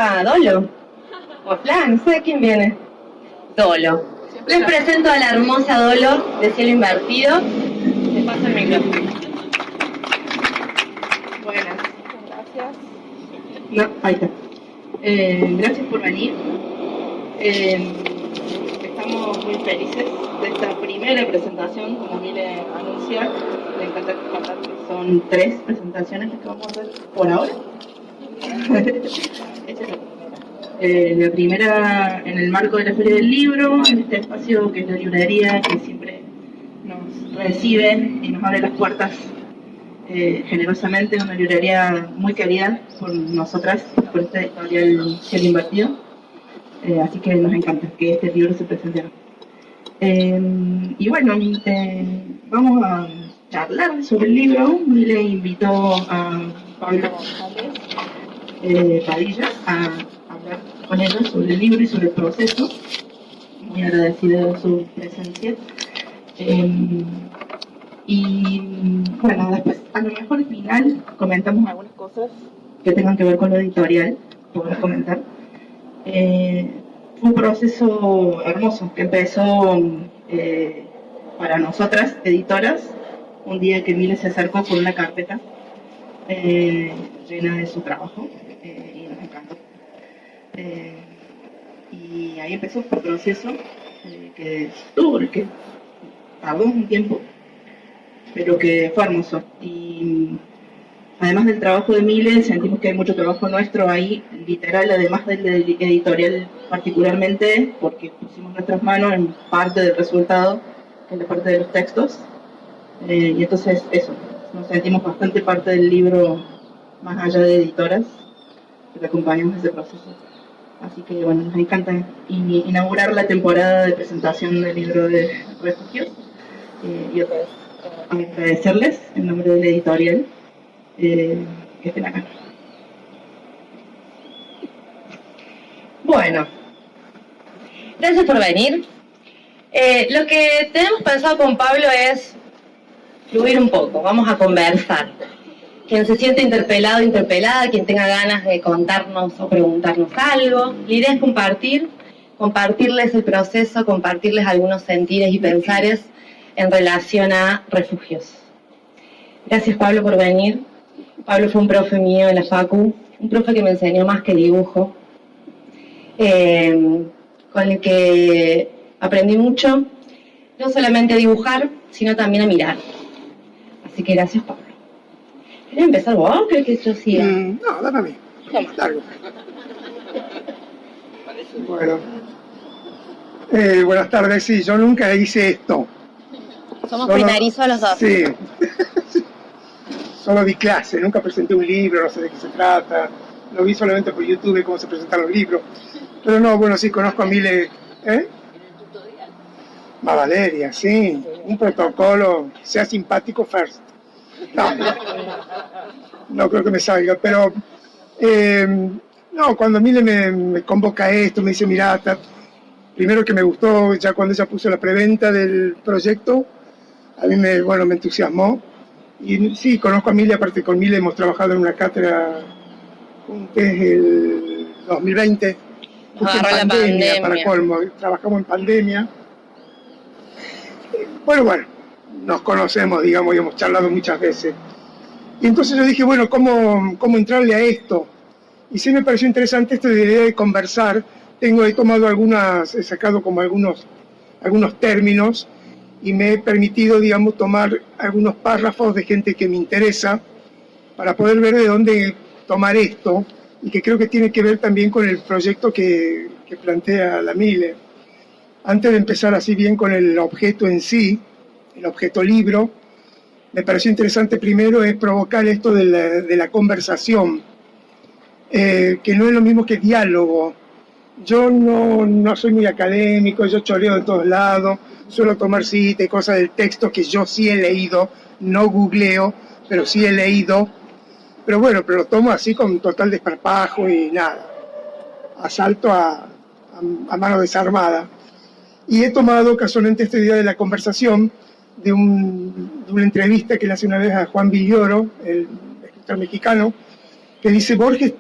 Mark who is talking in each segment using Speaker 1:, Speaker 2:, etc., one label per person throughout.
Speaker 1: a Dolo, o a Flan, no sé quién viene. Dolo. Les presento a la hermosa Dolo de Cielo Invertido. Les paso el micrófono.
Speaker 2: Buenas, gracias. No, ahí está. Gracias por venir. Estamos muy felices de esta primera presentación, como Mile anuncia. Me encanta contar que son 3 presentaciones las que vamos a hacer por ahora. Esta es la primera en el marco de la Feria del Libro, en este espacio que es la librería, que siempre nos recibe y nos abre las puertas generosamente, una librería muy querida por nosotras, por esta editorial Cielo Invertido. Así que nos encanta que este libro se presente acá. Y bueno, vamos a charlar sobre el libro. Le invitó a Pablo González Padilla a hablar con ella sobre el libro y sobre el proceso. Muy agradecida de su presencia. Y bueno, después a lo mejor al final comentamos algunas cosas que tengan que ver con lo editorial, podemos comentar. Fue un proceso hermoso que empezó para nosotras, editoras, un día que Mile se acercó con una carpeta llena de su trabajo y nos encantó. Y ahí empezó el proceso que tardó un tiempo, pero que fue hermoso. Y además del trabajo de Mile, sentimos que hay mucho trabajo nuestro ahí, literal, además del editorial particularmente, porque pusimos nuestras manos en parte del resultado, en la parte de los textos. Y entonces eso, nos sentimos bastante parte del libro, más allá de editoras, que acompañamos ese proceso. Así que bueno, nos encanta inaugurar la temporada de presentación del libro de Refugios. Y otra vez, agradecerles en nombre de la editorial que estén acá.
Speaker 1: Bueno, gracias por venir. Lo que tenemos pensado con Pablo es fluir un poco, vamos a conversar. Quien se siente interpelado, interpelada, quien tenga ganas de contarnos o preguntarnos algo. La idea es compartirles el proceso, compartirles algunos sentires y pensares en relación a Refugios. Gracias, Pablo, por venir. Pablo fue un profe mío en la facu, un profe que me enseñó más que dibujo, con el que aprendí mucho, no solamente a dibujar, sino también a mirar. Así que gracias, Pablo. ¿Querés empezar vos o crees que yo siga?
Speaker 3: No, dame a mí. Largo. Bueno. Buenas tardes, sí, yo nunca hice esto.
Speaker 1: Somos primerizos los dos.
Speaker 3: Sí. Solo di clase, nunca presenté un libro, no sé de qué se trata. Lo vi solamente por YouTube cómo se presentan los libros. Pero no, bueno, sí, conozco a Mile. Valeria, sí. Un protocolo, sea simpático first. No creo que me salga, pero no, cuando Mile me convoca a esto, me dice, mirá, primero que me gustó, ya cuando ella puso la preventa del proyecto, a mí me entusiasmó. Y sí, conozco a Mile, aparte con Mile hemos trabajado en una cátedra desde el 2020, justo en pandemia, para colmo, trabajamos en pandemia. Bueno, nos conocemos, digamos, y hemos charlado muchas veces. Y entonces yo dije, bueno, ¿cómo entrarle a esto? Y sí me pareció interesante esta idea de conversar. He tomado he sacado como algunos términos y me he permitido, digamos, tomar algunos párrafos de gente que me interesa para poder ver de dónde tomar esto y que creo que tiene que ver también con el proyecto que plantea la Mile. Antes de empezar así bien con el objeto en sí, el objeto libro, me pareció interesante primero es provocar esto de la conversación, que no es lo mismo que diálogo. Yo no soy muy académico, yo choreo de todos lados, suelo tomar citas y cosas del texto que yo sí he leído, no googleo, pero sí he leído. Pero bueno, pero lo tomo así con total desparpajo y nada, asalto a mano desarmada. Y he tomado casualmente esta idea de la conversación de una entrevista que le hace una vez a Juan Villoro, el escritor mexicano, que dice, Borges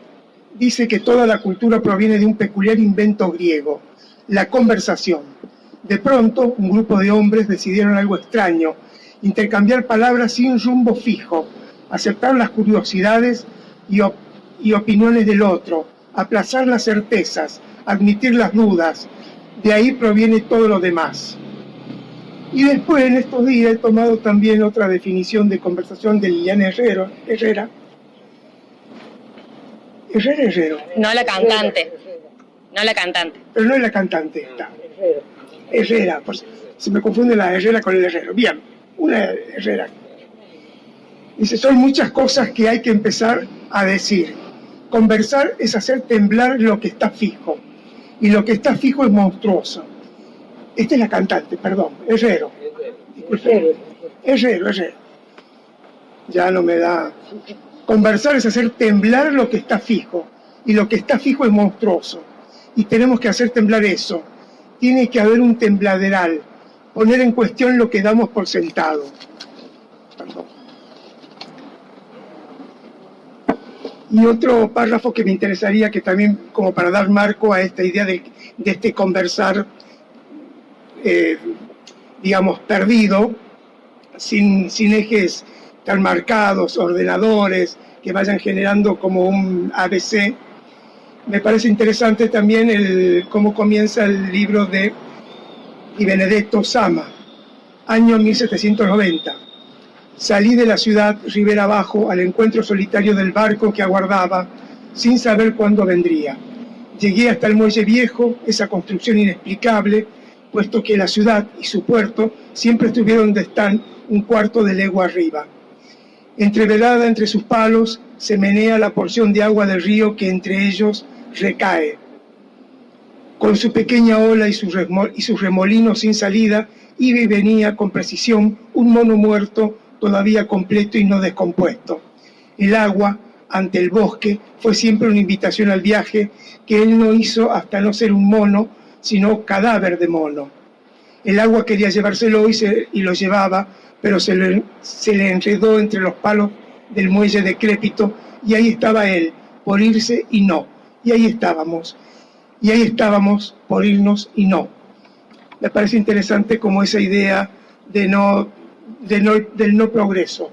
Speaker 3: dice que toda la cultura proviene de un peculiar invento griego, la conversación. De pronto, un grupo de hombres decidieron algo extraño, intercambiar palabras sin rumbo fijo, aceptar las curiosidades y opiniones del otro, aplazar las certezas, admitir las dudas. De ahí proviene todo lo demás. Y después, en estos días, he tomado también otra definición de conversación de Liliana Herrera.
Speaker 1: No la cantante. No la cantante.
Speaker 3: Pero no es la cantante esta. Herrera, pues, se me confunde la Herrera con el Herrero. Bien, una Herrera. Dice, son muchas cosas que hay que empezar a decir. Conversar es hacer temblar lo que está fijo. Y lo que está fijo es monstruoso. Esta es la cantante, perdón, Herrero. Herrero. Ya no me da... Conversar es hacer temblar lo que está fijo. Y lo que está fijo es monstruoso. Y tenemos que hacer temblar eso. Tiene que haber un tembladeral. Poner en cuestión lo que damos por sentado. Perdón. Y otro párrafo que me interesaría, que también como para dar marco a esta idea de este conversar, digamos, perdido, sin ejes tan marcados, ordenadores, que vayan generando como un ABC. Me parece interesante también cómo comienza el libro de Di Benedetto Sama, año 1790. Salí de la ciudad ribera abajo al encuentro solitario del barco que aguardaba, sin saber cuándo vendría. Llegué hasta el muelle viejo, esa construcción inexplicable, puesto que la ciudad y su puerto siempre estuvieron donde están, un cuarto de legua arriba. Entreverada entre sus palos, se menea la porción de agua del río que entre ellos recae. Con su pequeña ola y sus remolinos sin salida, iba y venía con precisión un mono muerto todavía completo y no descompuesto. El agua, ante el bosque, fue siempre una invitación al viaje que él no hizo hasta no ser un mono, sino cadáver de mono. El agua quería llevárselo y lo llevaba, pero se le enredó entre los palos del muelle decrépito, y ahí estaba él, por irse y no. Y ahí estábamos, por irnos y no. Me parece interesante como esa idea del no progreso.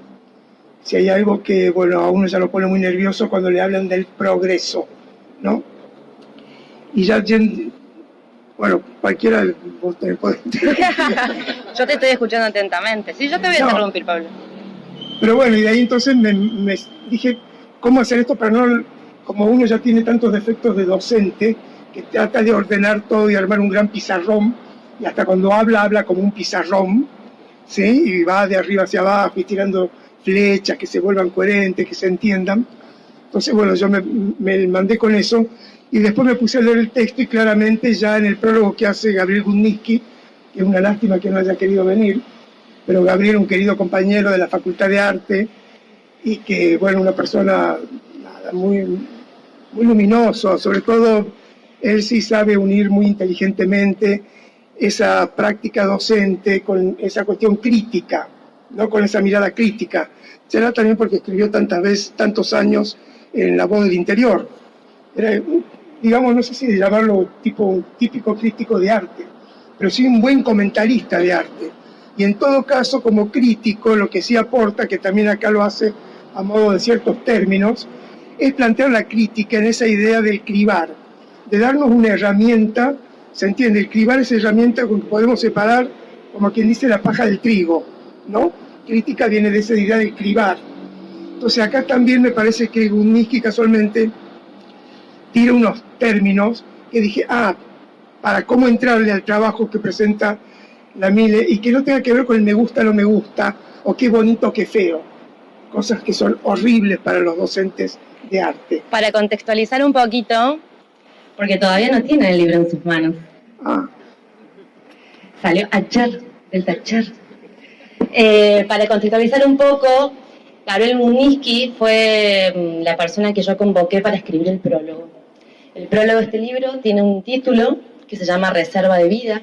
Speaker 3: Si hay algo que, bueno, a uno ya lo pone muy nervioso cuando le hablan del progreso, ¿no? Y ya, bueno, cualquiera vos te puede...
Speaker 1: Yo te estoy escuchando atentamente. Sí, yo te voy a interrumpir, Pablo.
Speaker 3: Pero bueno, y de ahí entonces me dije, ¿cómo hacer esto para no... Como uno ya tiene tantos defectos de docente, que trata de ordenar todo y armar un gran pizarrón, y hasta cuando habla como un pizarrón, ¿sí? Y va de arriba hacia abajo y tirando flechas que se vuelvan coherentes, que se entiendan. Entonces, bueno, yo me mandé con eso, y después me puse a leer el texto, y claramente ya en el prólogo que hace Gabriel Gutnitzki, que es una lástima que no haya querido venir, pero Gabriel, un querido compañero de la Facultad de Arte, y que, bueno, una persona muy, muy luminoso, sobre todo él sí sabe unir muy inteligentemente esa práctica docente con esa cuestión crítica, ¿no? Con esa mirada crítica. Será también porque escribió tantos años en La Voz del Interior. Era, digamos, no sé si llamarlo un típico crítico de arte, pero sí un buen comentarista de arte. Y en todo caso, como crítico, lo que sí aporta, que también acá lo hace a modo de ciertos términos, es plantear la crítica en esa idea del cribar, de darnos una herramienta, ¿se entiende? El cribar es herramienta que podemos separar, como quien dice, la paja del trigo, ¿no? Crítica viene de esa idea del cribar. Entonces acá también me parece que Gutnitzki casualmente tira unos términos que dije, para cómo entrarle al trabajo que presenta la Mile, y que no tenga que ver con el me gusta, no me gusta, o qué bonito, qué feo, cosas que son horribles para los docentes de arte.
Speaker 1: Para contextualizar un poquito, porque todavía no tiene el libro en sus manos. Salió ayer del taller. Para contextualizar un poco, Gabriel Gutnitzki fue la persona que yo convoqué para escribir el prólogo. El prólogo de este libro tiene un título que se llama Reserva de Vida,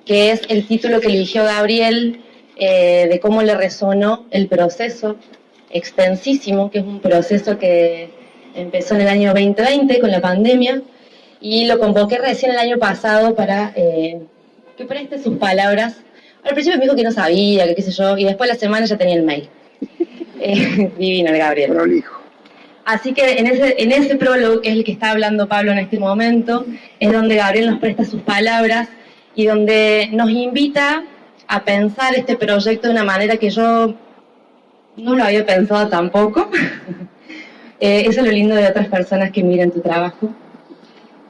Speaker 1: que es el título que eligió Gabriel de cómo le resonó el proceso extensísimo, que es un proceso que empezó en el año 2020 con la pandemia y lo convoqué recién el año pasado para que preste sus palabras. Al principio me dijo que no sabía, que qué sé yo, y después de la semana ya tenía el mail. Divino el Gabriel.
Speaker 3: Prolijo.
Speaker 1: Así que en ese prólogo, que es el que está hablando Pablo en este momento, es donde Gabriel nos presta sus palabras y donde nos invita a pensar este proyecto de una manera que yo no lo había pensado tampoco. Eso es lo lindo de otras personas que miran tu trabajo.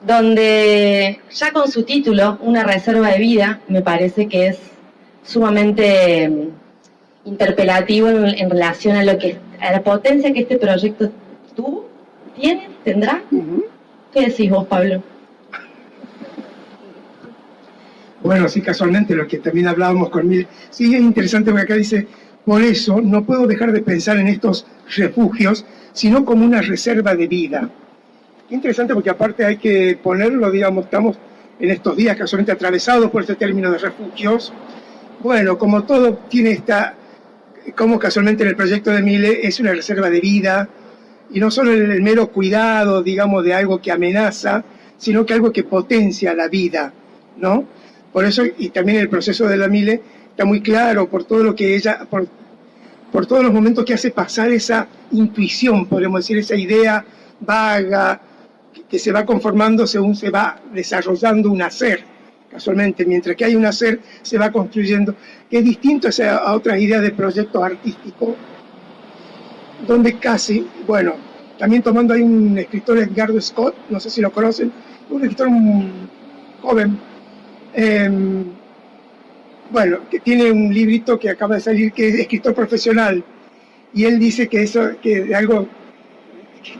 Speaker 1: Donde ya con su título, Una reserva de vida, me parece que es sumamente interpelativo en relación a la potencia que este proyecto tuvo, tiene, tendrá. ¿Qué decís vos, Pablo?
Speaker 3: Bueno, sí, casualmente lo que también hablábamos con Mile. Sí, es interesante porque acá dice, por eso no puedo dejar de pensar en estos refugios, sino como una reserva de vida. Interesante porque aparte hay que ponerlo, digamos, estamos en estos días casualmente atravesados por este término de refugios. Bueno, como todo tiene como casualmente en el proyecto de Mile, es una reserva de vida, y no solo el mero cuidado, digamos, de algo que amenaza, sino que algo que potencia la vida, ¿no? Por eso, y también el proceso de la Mile está muy claro por todo lo que ella, por todos los momentos que hace pasar esa intuición, podemos decir, esa idea vaga, que se va conformando según se va desarrollando un hacer. Casualmente, mientras que hay un hacer, se va construyendo, que es distinto a otras ideas de proyectos artísticos, donde casi, bueno, también tomando ahí un escritor, Edgardo Scott, no sé si lo conocen, un escritor joven, bueno, que tiene un librito que acaba de salir, que es escritor profesional, y él dice que eso, que algo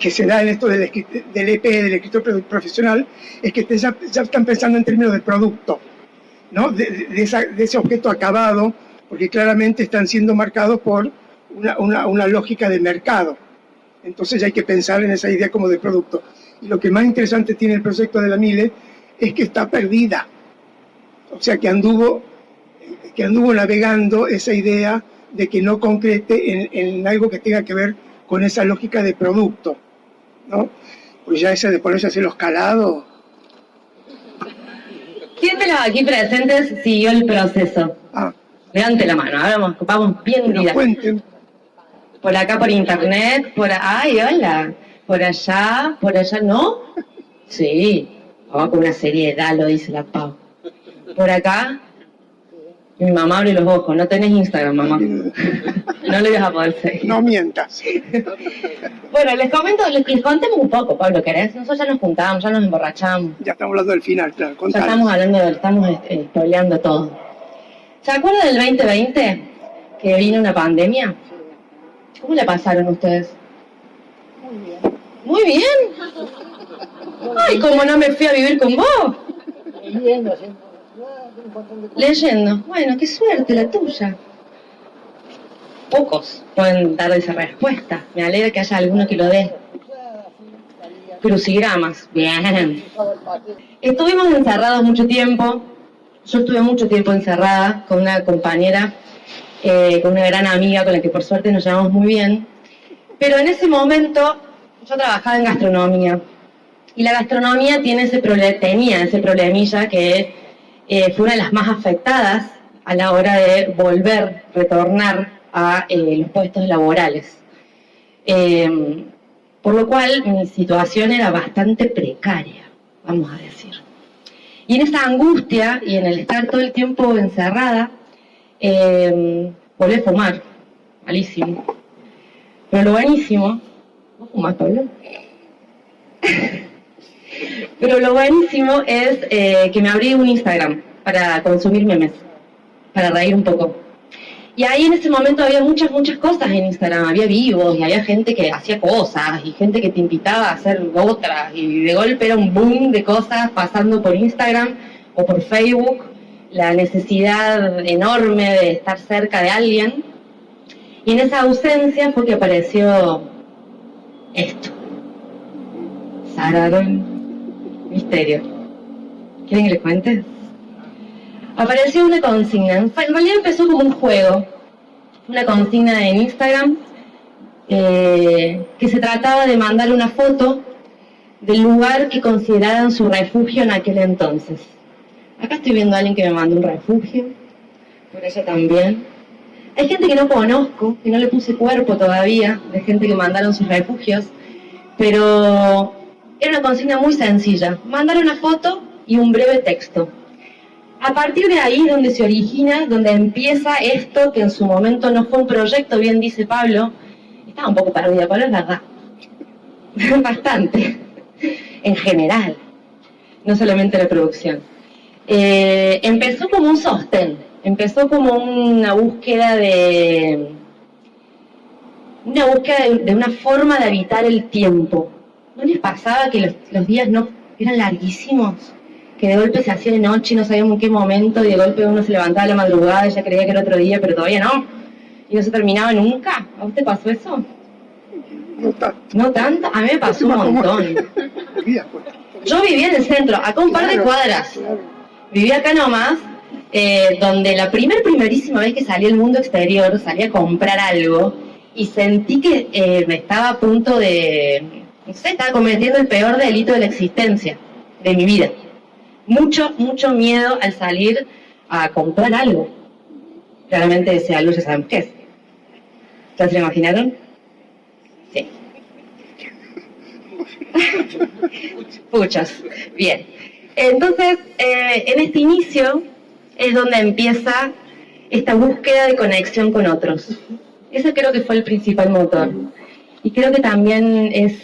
Speaker 3: que se da en esto del EP, del escritor profesional, es que ya están pensando en términos de producto, ¿no? De ese objeto acabado, porque claramente están siendo marcados por una lógica de mercado. Entonces ya hay que pensar en esa idea como de producto. Y lo que más interesante tiene el proyecto de la Mile es que está perdida. O sea, que anduvo navegando esa idea de que no concrete en algo que tenga que ver con esa lógica de producto, ¿no? Pues ya esa de ponerse a hacer los calados.
Speaker 1: ¿Quién de los aquí presentes siguió el proceso? Levante la mano, ahora vamos bien
Speaker 3: que nos cuenten.
Speaker 1: Por acá por internet, ay, hola, por allá, ¿no? Sí, vamos con una seriedad, lo dice la Pau. Por acá, mi mamá abre los ojos, no tenés Instagram, mamá. No le vas a poder seguir.
Speaker 3: No mientas.
Speaker 1: Bueno, les contemos un poco, Pablo, ¿querés? Nosotros ya nos juntamos, ya nos emborrachamos.
Speaker 3: Ya estamos hablando del final, claro. Contanos.
Speaker 1: Ya estamos spoileando todo. ¿Se acuerdan del 2020? Que vino una pandemia. ¿Cómo la pasaron ustedes?
Speaker 4: Muy bien.
Speaker 1: ¿Muy bien? Ay, ¿cómo no me fui a vivir con vos?
Speaker 4: Leyendo, haciendo un montón de cosas.
Speaker 1: Leyendo. Bueno, qué suerte la tuya. Pocos pueden dar esa respuesta. Me alegra que haya alguno que lo dé. Crucigramas. Bien. Estuvimos encerrados mucho tiempo. Yo estuve mucho tiempo encerrada con una compañera, con una gran amiga con la que por suerte nos llevamos muy bien. Pero en ese momento yo trabajaba en gastronomía. Y la gastronomía tenía ese problemilla que fue una de las más afectadas a la hora de retornar a los puestos laborales. Por lo cual mi situación era bastante precaria, vamos a decir. Y en esa angustia y en el estar todo el tiempo encerrada, volví a fumar, malísimo. Pero lo buenísimo, ¿vos fumás, Pablo? Pero lo buenísimo es que me abrí un Instagram para consumir memes, para reír un poco. Y ahí en ese momento había muchas cosas en Instagram, había vivos y había gente que hacía cosas y gente que te invitaba a hacer otras y de golpe era un boom de cosas pasando por Instagram o por Facebook, la necesidad enorme de estar cerca de alguien. Y en esa ausencia fue que apareció esto. Sararón. Misterio. ¿Quieren que les cuente? Apareció una consigna. En realidad empezó como un juego. Una consigna en Instagram que se trataba de mandar una foto del lugar que consideraban su refugio en aquel entonces. Acá estoy viendo a alguien que me mandó un refugio, por eso también. Hay gente que no conozco, que no le puse cuerpo todavía, de gente que mandaron sus refugios, pero era una consigna muy sencilla, mandar una foto y un breve texto. A partir de ahí es donde se origina, donde empieza esto que en su momento no fue un proyecto, bien dice Pablo, estaba un poco perdida, Pablo, es verdad, bastante, en general, no solamente la producción. Empezó como un sostén, empezó como una búsqueda de una forma de habitar el tiempo. ¿No les pasaba que los días no eran larguísimos? Que de golpe se hacía de noche y no sabíamos en qué momento, y de golpe uno se levantaba a la madrugada y ya creía que era otro día, pero todavía no. Y no se terminaba nunca. ¿A usted pasó eso?
Speaker 3: No tanto.
Speaker 1: ¿No tanto? A mí me pasó un montón. Yo vivía en el centro, acá un par de cuadras.
Speaker 3: Claro.
Speaker 1: Vivía acá nomás, donde la primerísima vez que salí al mundo exterior, salí a comprar algo, y sentí que me estaba a punto de, no sé, estaba cometiendo el peor delito de la existencia, de mi vida. Mucho miedo al salir a comprar algo. Claramente ese algo ya sabemos qué es. ¿Ya se lo imaginaron? Sí. Muchos. Bien. Entonces, en este inicio es donde empieza esta búsqueda de conexión con otros. Ese creo que fue el principal motor. Y creo que también es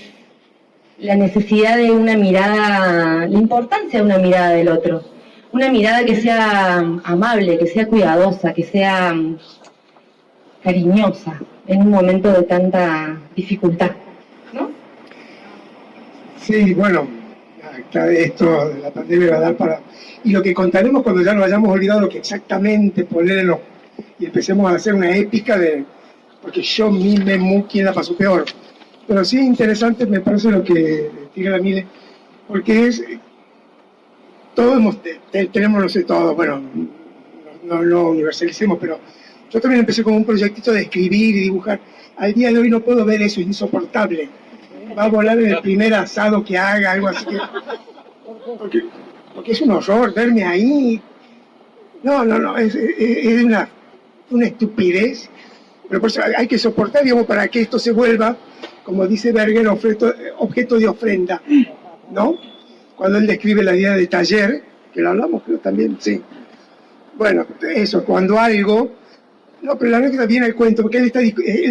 Speaker 1: la necesidad de una mirada, la importancia de una mirada del otro. Una mirada que sea amable, que sea cuidadosa, que sea cariñosa en un momento de tanta dificultad, ¿no?
Speaker 3: Sí, bueno, esto de la pandemia va a dar para... Y lo que contaremos cuando ya nos hayamos olvidado lo que exactamente poner en los... Y empecemos a hacer una épica de... Porque yo mismo, ¿quién la pasó peor? Pero sí interesante me parece lo que tira la Mile, porque es... Todos tenemos, no sé, todos, bueno, no universalicemos, pero yo también empecé con un proyectito de escribir y dibujar. Al día de hoy no puedo ver eso, es insoportable. Va a volar en el primer asado que haga, algo así que... Porque es un horror verme ahí. No, es una estupidez. Pero por eso hay que soportar, digamos, para que esto se vuelva, como dice Berger, objeto de ofrenda, ¿no? Cuando él describe la idea de taller, que lo hablamos, creo también, sí. Bueno, eso, cuando algo... No, pero la anécdota viene al cuento, porque él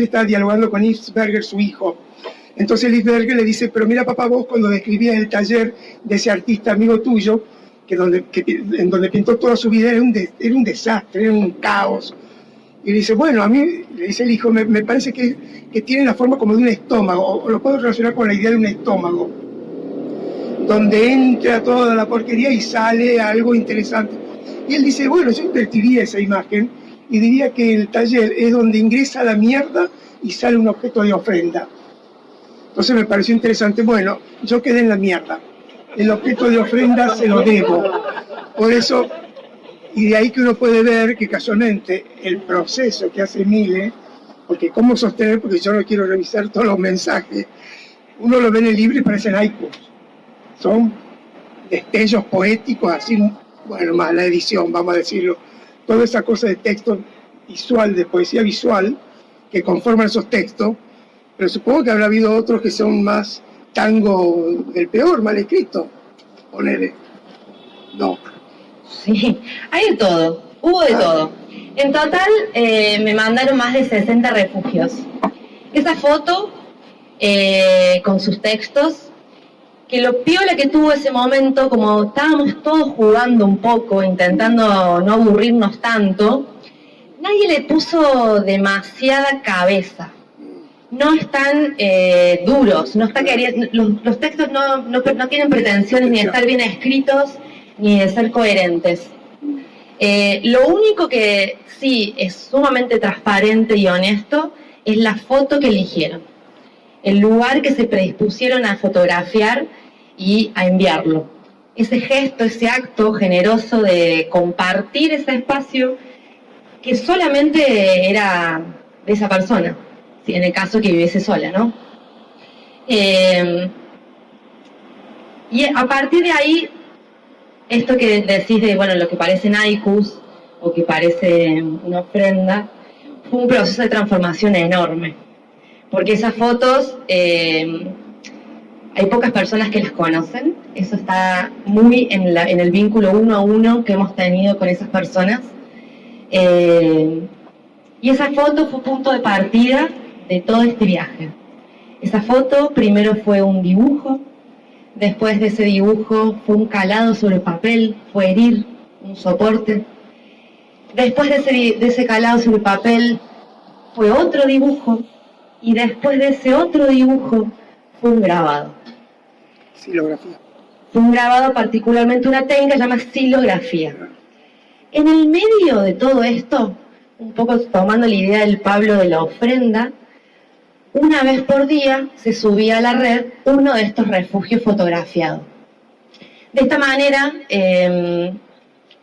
Speaker 3: está dialogando con Yves Berger, su hijo. Entonces Yves Berger le dice, pero mira papá, vos cuando describías el taller de ese artista amigo tuyo, en donde pintó toda su vida, era un desastre, era un caos. Y le dice, bueno, a mí, le dice el hijo, me parece que tiene la forma como de un estómago, o lo puedo relacionar con la idea de un estómago, donde entra toda la porquería y sale algo interesante. Y él dice, bueno, yo invertiría esa imagen y diría que el taller es donde ingresa la mierda y sale un objeto de ofrenda. Entonces me pareció interesante, bueno, yo quedé en la mierda. El objeto de ofrenda se lo debo. Por eso, y de ahí que uno puede ver que casualmente el proceso que hace Mile, porque cómo sostener, porque yo no quiero revisar todos los mensajes, uno lo ve en el libro y parecen haikus. Son destellos poéticos, así, bueno, más la edición, vamos a decirlo. Toda esa cosa de texto visual, de poesía visual, que conforman esos textos, pero supongo que habrá habido otros que son más tango del peor, mal escrito. Ponele. No.
Speaker 1: Sí, hay de todo, hubo de todo. En total me mandaron más de 60 refugios. Esa foto con sus textos, que lo piola que tuvo ese momento, como estábamos todos jugando un poco, intentando no aburrirnos tanto, nadie le puso demasiada cabeza. No están duros, no está los textos no tienen pretensiones ni de estar bien escritos, ni de ser coherentes. Lo único que sí es sumamente transparente y honesto es la foto que eligieron, el lugar que se predispusieron a fotografiar y a enviarlo. Ese gesto, ese acto generoso de compartir ese espacio que solamente era de esa persona. si en el caso que viviese sola, ¿no? Y a partir de ahí, esto que decís de, bueno, lo que parecen haikus o que parece una ofrenda, fue un proceso de transformación enorme. Porque esas fotos, hay pocas personas que las conocen, eso está muy en el vínculo 1 a 1 que hemos tenido con esas personas. Y esa foto fue punto de partida de todo este viaje. Esa foto primero fue un dibujo, después de ese dibujo fue un calado sobre el papel, fue herir un soporte. Después de ese calado sobre el papel fue otro dibujo, y después de ese otro dibujo fue un grabado.
Speaker 3: Silografía.
Speaker 1: Fue un grabado, particularmente una técnica llamada silografía. En el medio de todo esto, un poco tomando la idea del Pablo de la ofrenda, una vez por día se subía a la red uno de estos refugios fotografiados. De esta manera,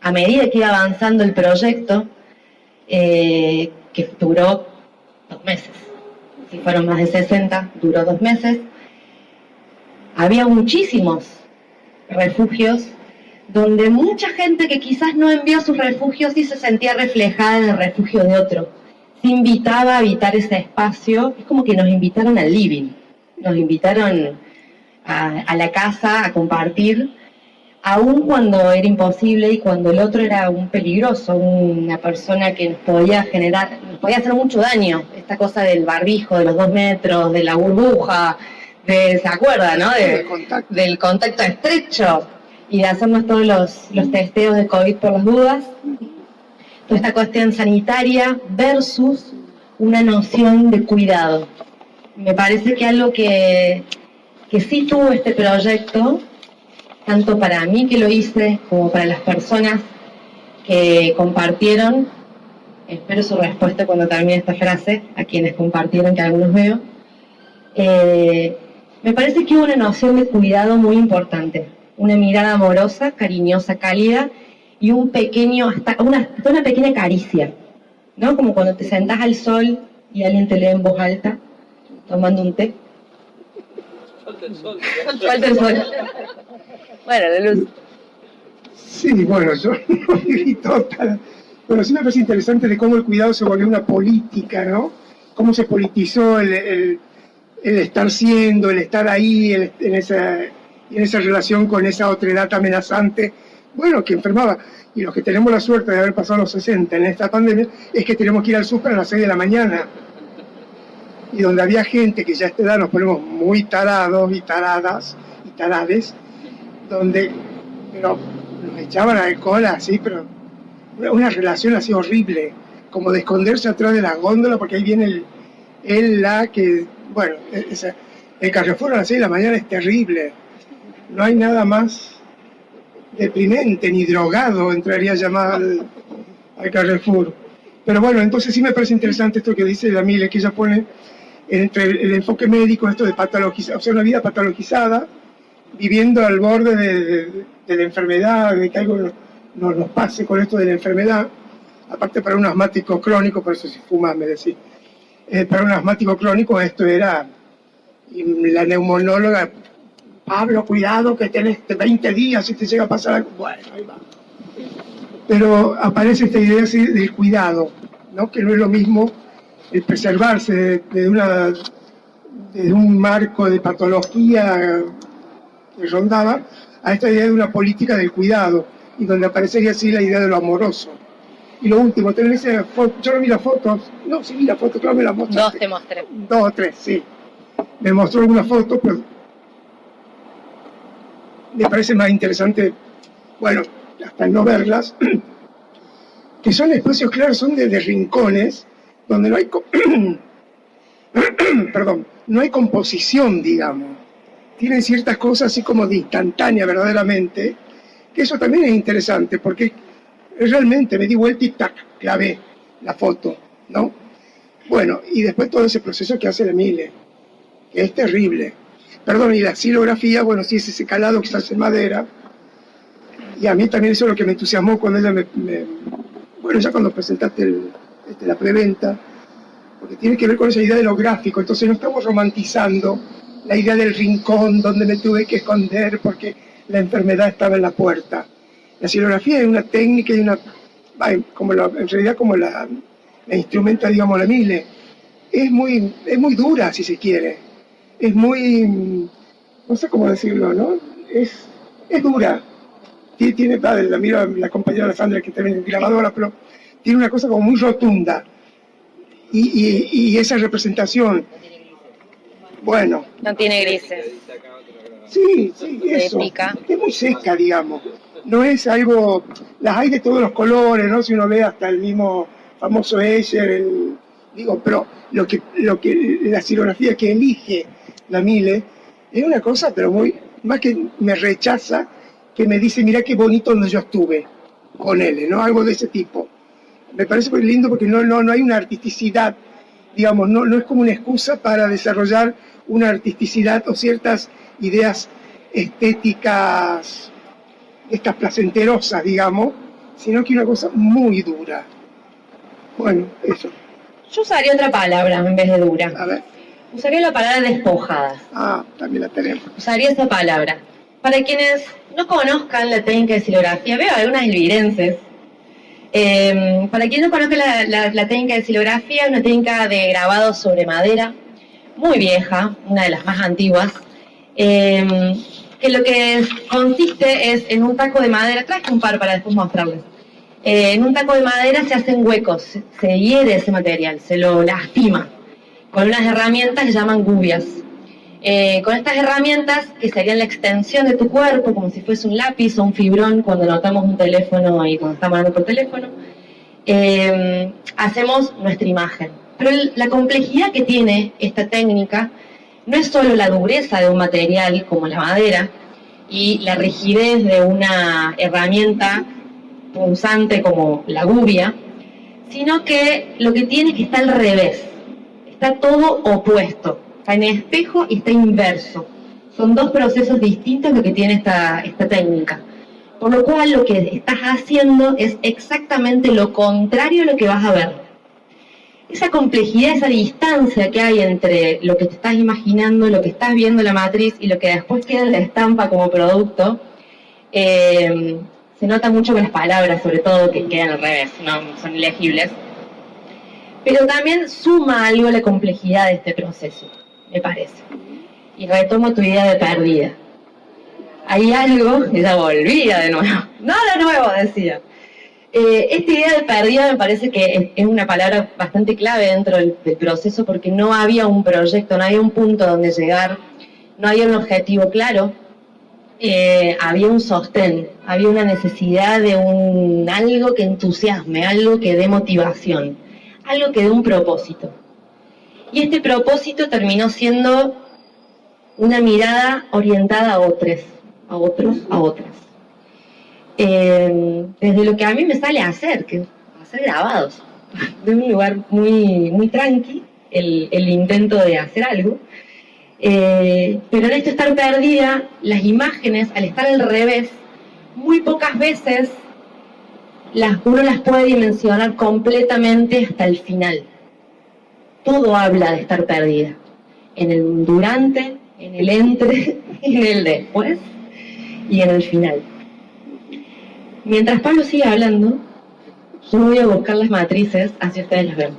Speaker 1: a medida que iba avanzando el proyecto, que duró 2 meses, si fueron más de 60, duró 2 meses, había muchísimos refugios donde mucha gente que quizás no envió sus refugios sí se sentía reflejada en el refugio de otro. Se invitaba a habitar ese espacio, es como que nos invitaron al living, nos invitaron a la casa a compartir, aun cuando era imposible y cuando el otro era un peligroso, una persona que nos podía hacer mucho daño. Esta cosa del barbijo, de los 2 metros, de la burbuja, ¿se acuerdan, no? Del contacto estrecho y de hacernos todos los testeos de COVID por las dudas. Toda esta cuestión sanitaria versus una noción de cuidado. Me parece que algo que sí tuvo este proyecto, tanto para mí que lo hice, como para las personas que compartieron, espero su respuesta cuando termine esta frase, a quienes compartieron, que algunos veo, me parece que hubo una noción de cuidado muy importante, una mirada amorosa, cariñosa, cálida, y un pequeño, hasta una pequeña caricia, ¿no? Como cuando te sentás al sol y alguien te lee en voz alta, tomando un té. Falta el sol. Falta el sol. Bueno, la luz.
Speaker 3: Sí, bueno, yo no viví total. Bueno, sí me parece interesante de cómo el cuidado se volvió una política, ¿no? Cómo se politizó el estar siendo, el estar ahí, en esa relación con esa otredad amenazante, bueno, que enfermaba. Y los que tenemos la suerte de haber pasado los 60 en esta pandemia, es que tenemos que ir al súper a las 6 de la mañana. Y donde había gente que ya a esta edad nos ponemos muy tarados y taradas y tarades, donde pero nos echaban alcohol así, pero una relación así horrible, como de esconderse atrás de la góndola, porque ahí viene bueno, el Carrefour a las 6 de la mañana es terrible. No hay nada más deprimente, ni drogado entraría a llamar al Carrefour. Pero bueno, entonces sí me parece interesante esto que dice la Mile, que ella pone entre el enfoque médico, esto de patologizar, o sea, una vida patologizada, viviendo al borde de la enfermedad, de que algo nos pase con esto de la enfermedad, aparte para un asmático crónico, por eso si fumas me decís, para un asmático crónico esto era, y la neumonóloga, Pablo, cuidado que tenés 20 días si te llega a pasar algo, bueno, ahí va. Pero aparece esta idea así del cuidado, ¿no? Que no es lo mismo el preservarse de un marco de patología que rondaba a esta idea de una política del cuidado, y donde aparecería así la idea de lo amoroso. Y lo último, tenés esa foto, yo no vi las fotos, no, sí vi las fotos, claro, me las mostraste.
Speaker 1: 2 te mostré.
Speaker 3: 2 o 3, sí. Me mostró algunas fotos, pero me parece más interesante, bueno, hasta no verlas, que son espacios claros, son de rincones, donde no hay, perdón, no hay composición, digamos. Tienen ciertas cosas así como de instantánea, verdaderamente, que eso también es interesante, porque realmente me di vuelta y tac, clavé la foto, ¿no? Bueno, y después todo ese proceso que hace la Mile, que es terrible. Perdón, y la xilografía, bueno, sí es ese calado que se hace en madera, y a mí también eso es lo que me entusiasmó cuando ella bueno, ya cuando presentaste la preventa, porque tiene que ver con esa idea de lo gráfico. Entonces no estamos romantizando la idea del rincón donde me tuve que esconder porque la enfermedad estaba en la puerta. La xilografía es una técnica y en realidad como la instrumenta, digamos, la Mille. Es muy dura, si se quiere. Es muy, no sé cómo decirlo, ¿no? Es dura. La miro a la compañera Alessandra, que también es grabadora, pero tiene una cosa como muy rotunda. Y esa representación, bueno.
Speaker 1: No tiene grises.
Speaker 3: Sí, eso. Es muy seca, digamos. No es algo, las hay de todos los colores, ¿no? Si uno ve hasta el mismo famoso Escher, pero lo que la xilografía que elige la Mille es una cosa, pero más que me rechaza, que me dice, mira qué bonito donde yo estuve con él, ¿no? Algo de ese tipo. Me parece muy lindo porque no hay una artisticidad, digamos, no es como una excusa para desarrollar una artisticidad o ciertas ideas estéticas, estas placenterosas, digamos, sino que una cosa muy dura. Bueno, eso.
Speaker 1: Yo usaría otra palabra en vez de dura.
Speaker 3: A ver.
Speaker 1: Usaría la palabra despojada.
Speaker 3: Ah, también la tenemos.
Speaker 1: Usaría esa palabra. Para quienes no conozcan la técnica de xilografía, veo algunas hilvirenses. Para quien no conozca la técnica de xilografía, es una técnica de grabado sobre madera, muy vieja, una de las más antiguas, que lo que consiste es en un taco de madera, traje un par para después mostrarles, en un taco de madera se hacen huecos, se hiere ese material, se lo lastima, con unas herramientas que se llaman gubias. Con estas herramientas, que serían la extensión de tu cuerpo, como si fuese un lápiz o un fibrón cuando anotamos un teléfono y cuando estamos hablando por teléfono, hacemos nuestra imagen. Pero la complejidad que tiene esta técnica no es solo la dureza de un material como la madera y la rigidez de una herramienta punzante como la gubia, sino que lo que tiene es que está al revés, está todo opuesto. Está en espejo y está inverso. Son dos procesos distintos lo que tiene esta técnica. Por lo cual lo que estás haciendo es exactamente lo contrario a lo que vas a ver. Esa complejidad, esa distancia que hay entre lo que te estás imaginando, lo que estás viendo en la matriz y lo que después queda en la estampa como producto, se nota mucho con las palabras, sobre todo, que quedan al revés, no son ilegibles. Pero también suma algo a la complejidad de este proceso, me parece. Y retomo tu idea de perdida. Hay algo, ella volvía de nuevo. Nada nuevo, decía. Esta idea de perdida me parece que es una palabra bastante clave dentro del proceso, porque no había un proyecto, no había un punto donde llegar, no había un objetivo claro, había un sostén, había una necesidad de algo que entusiasme, algo que dé motivación, algo que dé un propósito. Y este propósito terminó siendo una mirada orientada a otros, a otras. Desde lo que a mí me sale a hacer, que hacer grabados, de un lugar muy, muy tranqui, el intento de hacer algo. Pero en esto estar perdida, las imágenes, al estar al revés, muy pocas veces uno las puede dimensionar completamente hasta el final. Todo habla de estar perdida. En el durante, en el entre, en el después y en el final. Mientras Pablo sigue hablando, yo voy a buscar las matrices, así ustedes las ven.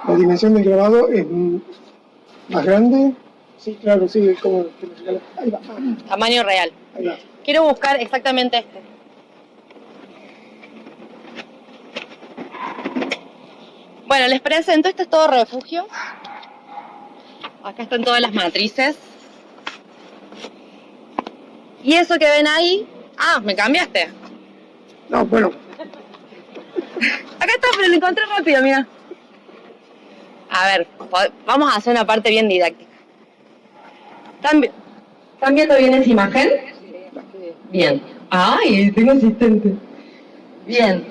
Speaker 3: La dimensión del grabado es más grande. Sí, claro, sí, es como... Ahí va.
Speaker 1: Tamaño real.
Speaker 3: Ahí va.
Speaker 1: Quiero buscar exactamente este. Bueno, les presento, esto es todo refugio. Acá están todas las matrices. Y eso que ven ahí... Ah, ¿me cambiaste?
Speaker 3: No, bueno.
Speaker 1: Acá está, pero lo encontré rápido, mira. A ver, vamos a hacer una parte bien didáctica. ¿Están viendo bien esa imagen? Bien. ¡Ay, tengo asistente! Bien.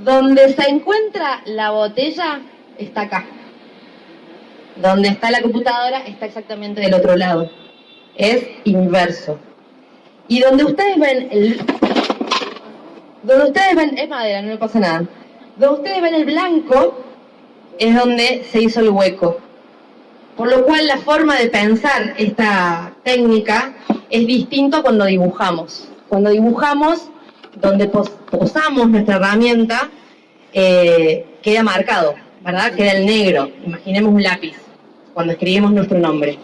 Speaker 1: Donde se encuentra la botella está acá. Donde está la computadora está exactamente del otro lado. Es inverso. Y donde ustedes ven es madera, no le pasa nada. Donde ustedes ven el blanco es donde se hizo el hueco. Por lo cual la forma de pensar esta técnica es distinto cuando dibujamos. Cuando dibujamos, donde posamos nuestra herramienta, queda marcado, ¿verdad? Queda el negro. Imaginemos un lápiz cuando escribimos nuestro nombre.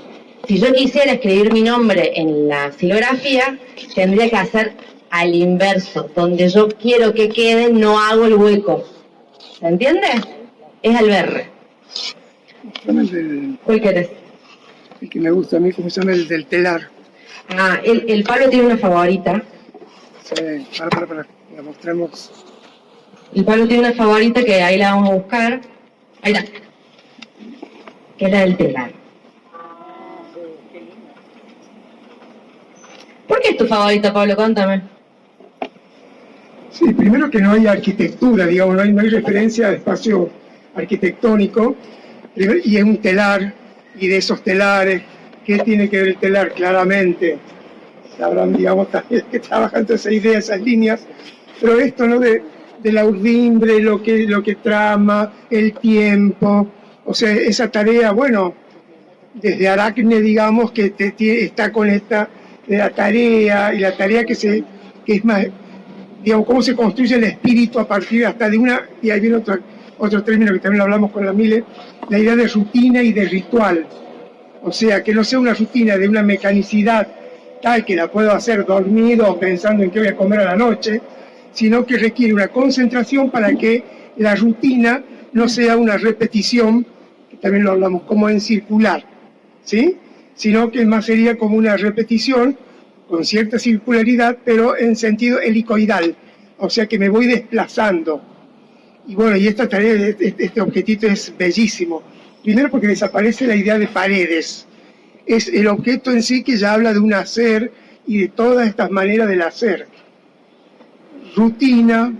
Speaker 1: Si yo quisiera escribir mi nombre en la xilografía, tendría que hacer al inverso. Donde yo quiero que quede, no hago el hueco. ¿Se entiende? Es al verre. ¿Cuál querés?
Speaker 3: El que me gusta a mí, ¿cómo se llama? El del telar.
Speaker 1: Ah, el Pablo tiene una favorita.
Speaker 3: Sí, para. La mostramos.
Speaker 1: El Pablo tiene una favorita que ahí la vamos a buscar. Ahí está. Que es la del telar. ¿Por qué es tu favorita, Pablo? Contame.
Speaker 3: Sí, primero que no hay arquitectura, digamos, no hay referencia a espacio arquitectónico, y es un telar, y de esos telares, ¿qué tiene que ver el telar? Claramente, sabrán, digamos, también que trabajan toda esa idea, esas líneas, pero esto, ¿no? De la urdimbre, lo que trama, el tiempo, o sea, esa tarea, bueno, desde Aracne, digamos, que está con esta, de la tarea, y la tarea que es más, digamos, cómo se construye el espíritu a partir hasta de una, y ahí viene otro término que también lo hablamos con la Mile, la idea de rutina y de ritual. O sea, que no sea una rutina de una mecanicidad tal que la puedo hacer dormido pensando en qué voy a comer a la noche, sino que requiere una concentración para que la rutina no sea una repetición, que también lo hablamos como en circular, ¿sí? Sino que más sería como una repetición con cierta circularidad, pero en sentido helicoidal, o sea que me voy desplazando. Y bueno, y esta tarea, este objetito es bellísimo. Primero porque desaparece la idea de paredes. Es el objeto en sí que ya habla de un hacer y de todas estas maneras del hacer. Rutina,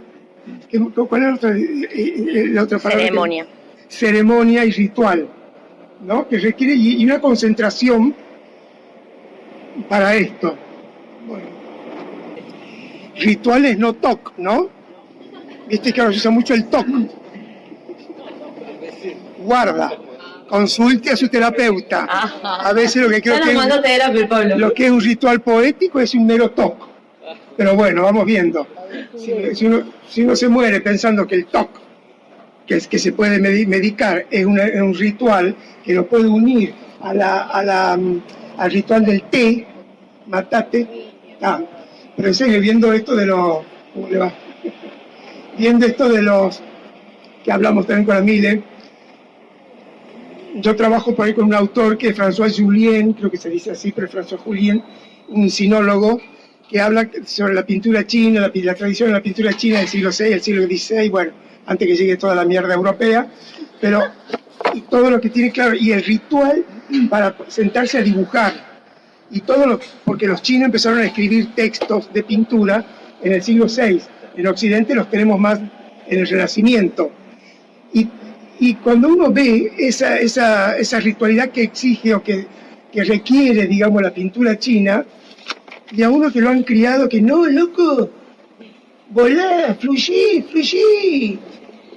Speaker 3: ¿cuál es la otra palabra?
Speaker 1: Ceremonia.
Speaker 3: Ceremonia y ritual, ¿no? Que requiere y una concentración para esto. Bueno. Rituales no TOC, ¿no? Viste que ahora se usa mucho el TOC. Guarda, consulte a su terapeuta. A veces lo que creo que es un ritual poético es un mero TOC. Pero bueno, vamos viendo. Si uno se muere pensando que el TOC, que se puede medicar, es un ritual que lo puede unir al ritual del té, matate. Pero en serio, viendo esto de los... ¿Cómo le va? Viendo esto de los... que hablamos también con la Mile, yo trabajo por ahí con un autor que es François Julien, creo que se dice así, pero François Julien, un sinólogo, que habla sobre la pintura china, la tradición de la pintura china del siglo VI, el siglo XVI, bueno, antes que llegue toda la mierda europea, pero y todo lo que tiene claro, y el ritual para sentarse a dibujar, y porque los chinos empezaron a escribir textos de pintura en el siglo VI, en Occidente los tenemos más en el Renacimiento, y cuando uno ve esa ritualidad que exige o que requiere, digamos, la pintura china, y a uno que lo han criado que no, loco, volá, fluyí,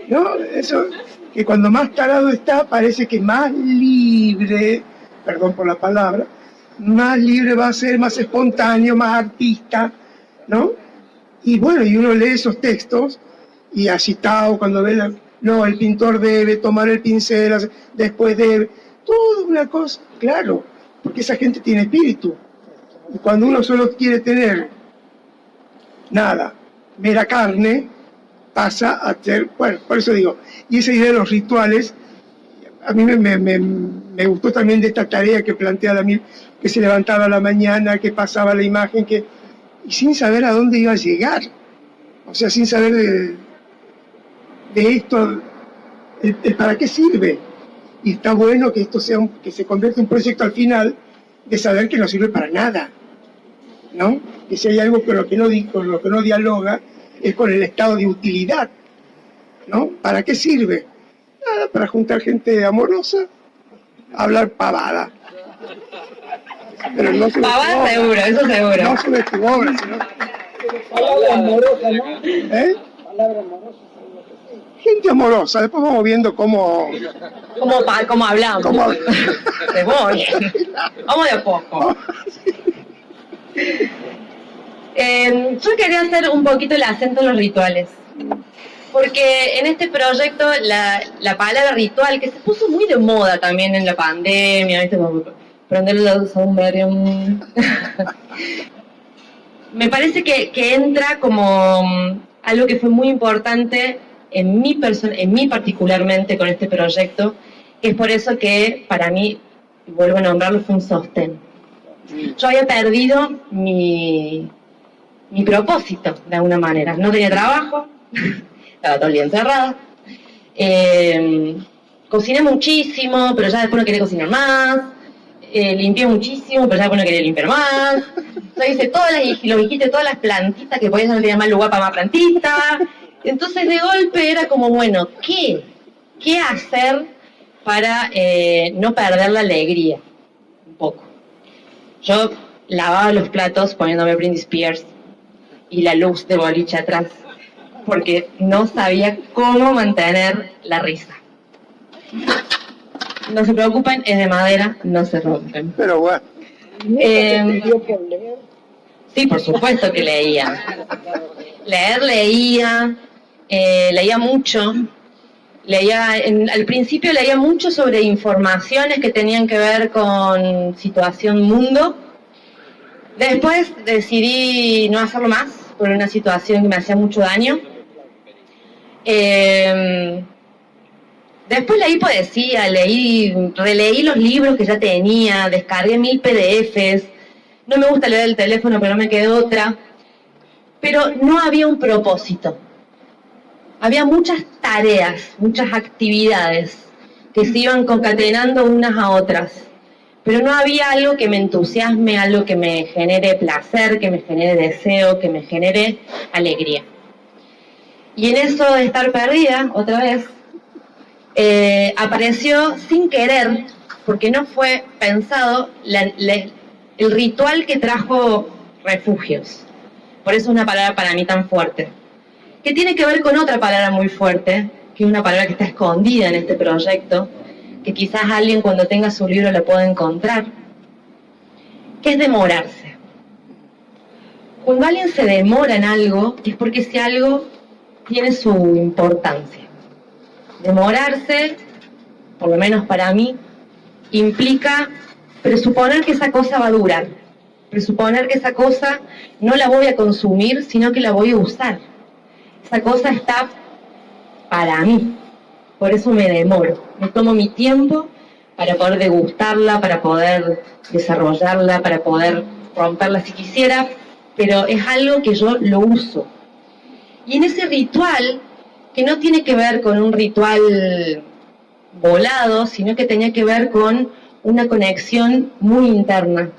Speaker 3: ¿no? Eso, que cuando más tarado está, parece que más libre, perdón por la palabra, más libre va a ser, más espontáneo, más artista, ¿no? Y bueno, y uno lee esos textos, y así Tao, cuando ve no, el pintor debe tomar el pincel, después debe, toda una cosa, claro, porque esa gente tiene espíritu. Y cuando uno solo quiere tener nada, mera carne, pasa a ser, bueno, por eso digo, y esa idea de los rituales, a mí me gustó también de esta tarea que plantea la Mil, que se levantaba a la mañana, que pasaba la imagen, y sin saber a dónde iba a llegar, o sea, sin saber de esto, el para qué sirve, y está bueno que esto sea que se convierta en un proyecto al final, de saber que no sirve para nada, ¿no? Que si hay algo con lo que no dialoga es con el estado de utilidad, ¿no? ¿Para qué sirve? Nada, para juntar gente amorosa, hablar pavada. Pero no solo
Speaker 1: Pavada seguro, eso seguro.
Speaker 3: no solo es tu obra, sino...
Speaker 4: Palabra amorosa, ¿no?
Speaker 3: ¿Eh?
Speaker 4: Palabra amorosa.
Speaker 3: Gente amorosa, después vamos viendo cómo...
Speaker 1: ¿Cómo hablamos?
Speaker 3: cómo...
Speaker 1: Te voy. Vamos de a poco. Yo quería hacer un poquito el acento en los rituales. Porque en este proyecto la palabra ritual, que se puso muy de moda también en la pandemia, ¿viste? Como prender la Zoom, me parece que entra como algo que fue muy importante en mí particularmente con este proyecto, que es por eso que para mí, vuelvo a nombrarlo, fue un sostén. Yo había perdido mi propósito, de alguna manera. No tenía trabajo, estaba todo el día encerrada. Cociné muchísimo, pero ya después no quería cocinar más. Limpié muchísimo, pero ya después no quería limpiar más. Yo hice lo dijiste, todas las plantitas que podías, no tenía más lugar para más plantitas. Entonces de golpe era como, bueno, ¿qué hacer para no perder la alegría? Un poco. Yo lavaba los platos poniéndome Britney Spears y la luz de boliche atrás, porque no sabía cómo mantener la risa. No se preocupen, es de madera, no se rompen.
Speaker 3: Pero bueno.
Speaker 4: ¿Te dio por leer?
Speaker 1: Sí, por supuesto que leía. Leía mucho. Al principio leía mucho sobre informaciones que tenían que ver con situación mundo. Después decidí no hacerlo más por una situación que me hacía mucho daño. Después leí poesía, releí los libros que ya tenía, descargué 1000 PDFs. No me gusta leer el teléfono, pero no me quedó otra. Pero no había un propósito. Había muchas tareas, muchas actividades que se iban concatenando unas a otras. Pero no había algo que me entusiasme, algo que me genere placer, que me genere deseo, que me genere alegría. Y en eso de estar perdida, otra vez, apareció sin querer, porque no fue pensado, el ritual que trajo refugios. Por eso es una palabra para mí tan fuerte. Que tiene que ver con otra palabra muy fuerte, que es una palabra que está escondida en este proyecto, que quizás alguien cuando tenga su libro la pueda encontrar, que es demorarse. Cuando alguien se demora en algo, es porque ese algo tiene su importancia. Demorarse, por lo menos para mí, implica presuponer que esa cosa va a durar, presuponer que esa cosa no la voy a consumir, sino que la voy a usar. Esa cosa está para mí, por eso me demoro, me tomo mi tiempo para poder degustarla, para poder desarrollarla, para poder romperla si quisiera, pero es algo que yo lo uso. Y en ese ritual, que no tiene que ver con un ritual volado, sino que tenía que ver con una conexión muy interna,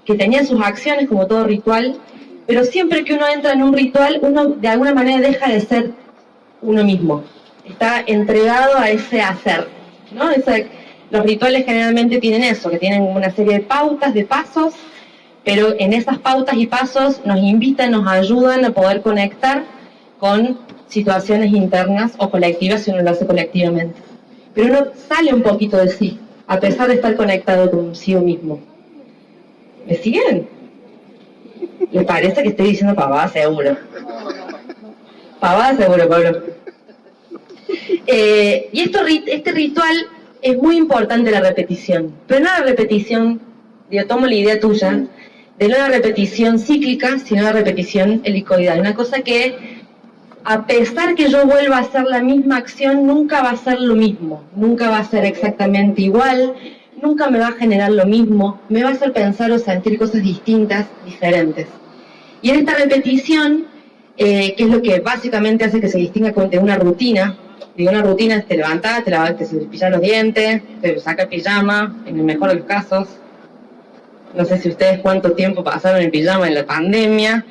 Speaker 1: que tenía sus acciones como todo ritual, pero siempre que uno entra en un ritual, uno de alguna manera deja de ser uno mismo, está entregado a ese hacer, ¿no? Los rituales generalmente tienen eso, que tienen una serie de pautas, de pasos, pero en esas pautas y pasos nos invitan, nos ayudan a poder conectar con situaciones internas o colectivas si uno lo hace colectivamente. Pero uno sale un poquito de sí, a pesar de estar conectado consigo mismo. ¿Me siguen? ¿Les parece que estoy diciendo pavada seguro? Pavada seguro, Pablo. Y este ritual es muy importante, la repetición. Pero no la repetición, yo tomo la idea tuya, de no la repetición cíclica, sino la repetición helicoidal. Una cosa que, a pesar que yo vuelva a hacer la misma acción, nunca va a ser lo mismo, nunca va a ser exactamente igual, nunca me va a generar lo mismo, me va a hacer pensar o sentir cosas distintas, diferentes. Y en esta repetición, que es lo que básicamente hace que se distinga de una rutina, digo, una rutina es te levantás, te cepillas los dientes, te sacas pijama, en el mejor de los casos. No sé si ustedes cuánto tiempo pasaron en pijama en la pandemia.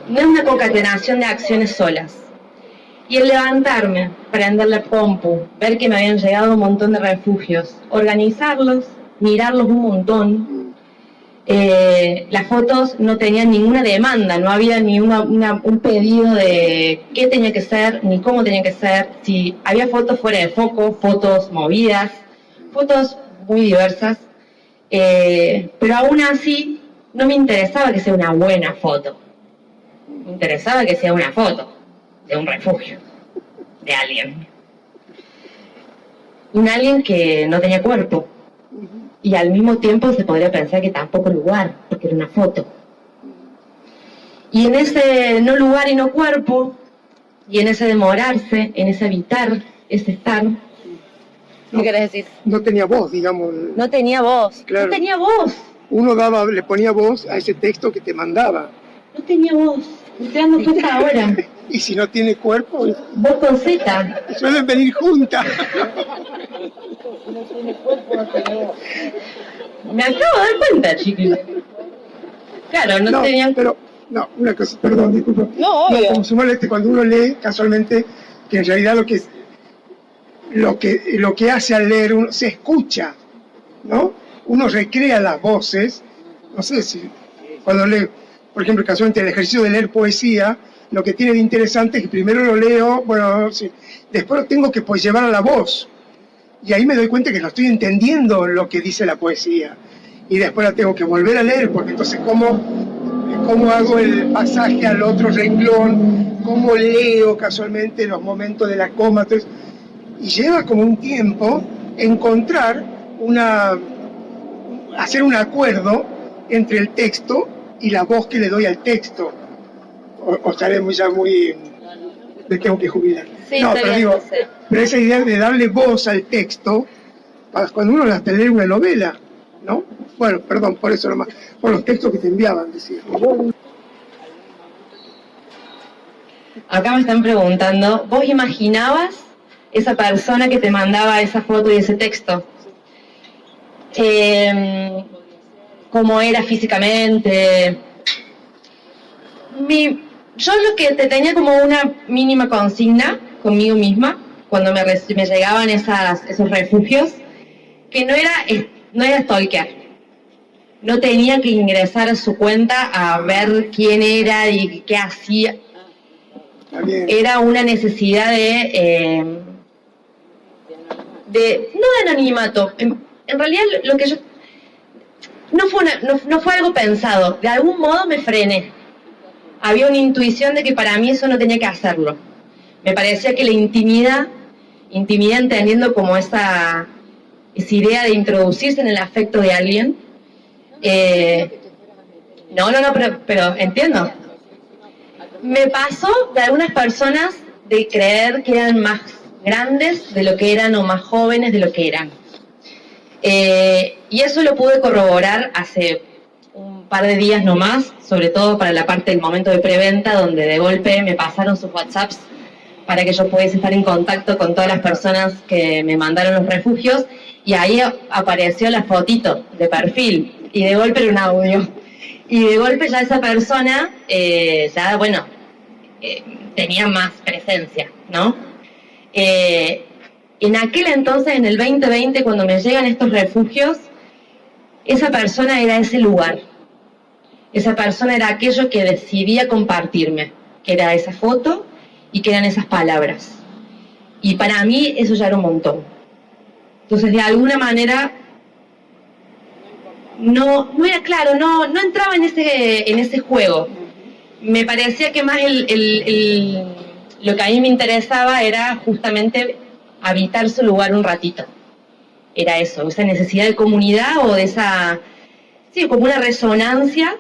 Speaker 1: No es una concatenación de acciones solas. Y el levantarme, prender la compu, ver que me habían llegado un montón de refugios, organizarlos, mirarlos un montón. Las fotos no tenían ninguna demanda, no había ni un pedido de qué tenía que ser, ni cómo tenía que ser. Si había fotos fuera de foco, fotos movidas, fotos muy diversas. Pero aún así no me interesaba que sea una buena foto. Me interesaba que sea una foto de un refugio, de alguien. Un alguien que no tenía cuerpo. Y al mismo tiempo se podría pensar que tampoco lugar, porque era una foto. Y en ese no lugar y no cuerpo, y en ese demorarse, en ese habitar, ese estar. ¿Qué querés decir?
Speaker 3: No tenía voz, digamos.
Speaker 1: No tenía voz.
Speaker 3: Claro.
Speaker 1: No tenía voz.
Speaker 3: Uno le ponía voz a ese texto que te mandaba.
Speaker 1: No tenía voz. Me estoy dando cuenta ahora.
Speaker 3: Y si no tiene cuerpo,
Speaker 1: Voz con Z.
Speaker 3: suelen venir juntas.
Speaker 1: Me acabo de dar cuenta, chiquillos. Claro, no tenían...
Speaker 3: Pero, no, una cosa, perdón, disculpa.
Speaker 1: No, obvio.
Speaker 3: Como se moleste cuando uno lee casualmente, que en realidad lo que hace al leer uno se escucha, ¿no? Uno recrea las voces, no sé si cuando lee, por ejemplo, casualmente el ejercicio de leer poesía, lo que tiene de interesante es que primero lo leo, bueno, sí, después lo tengo que pues llevar a la voz, y ahí me doy cuenta que no estoy entendiendo lo que dice la poesía, y después la tengo que volver a leer, porque entonces cómo hago el pasaje al otro renglón, cómo leo casualmente los momentos de la coma, entonces, y lleva como un tiempo encontrar hacer un acuerdo entre el texto y la voz que le doy al texto. O estaré ya muy... me tengo que jubilar.
Speaker 1: Sí,
Speaker 3: no, pero digo, pero esa idea de darle voz al texto, cuando uno hasta lee una novela, ¿no? Bueno, perdón, por eso nomás, por los textos que te enviaban, decía.
Speaker 1: Acá me están preguntando, ¿vos imaginabas esa persona que te mandaba esa foto y ese texto? ¿Cómo era físicamente? Yo lo que te tenía como una mínima consigna conmigo misma, cuando me llegaban esos refugios, que no era stalker. No tenía que ingresar a su cuenta a ver quién era y qué hacía. Era una necesidad no de anonimato. En realidad lo que yo no fue algo pensado. De algún modo me frené. Había una intuición de que para mí eso no tenía que hacerlo. Me parecía que la intimidad entendiendo como esa idea de introducirse en el afecto de alguien. No, pero entiendo. Me pasó de algunas personas de creer que eran más grandes de lo que eran o más jóvenes de lo que eran. Y eso lo pude corroborar hace un par de días nomás, sobre todo para la parte del momento de preventa, donde de golpe me pasaron sus WhatsApps para que yo pudiese estar en contacto con todas las personas que me mandaron los refugios, y ahí apareció la fotito de perfil, y de golpe era un audio. Y de golpe ya esa persona, tenía más presencia, ¿no? En aquel entonces, en el 2020, cuando me llegan estos refugios, esa persona era ese lugar. Esa persona era aquello que decidía compartirme, que era esa foto y que eran esas palabras. Y para mí eso ya era un montón. Entonces, de alguna manera, no era claro, no entraba en ese juego. Me parecía que más lo que a mí me interesaba era justamente habitar su lugar un ratito. Era eso, esa necesidad de comunidad o de esa, sí, como una resonancia,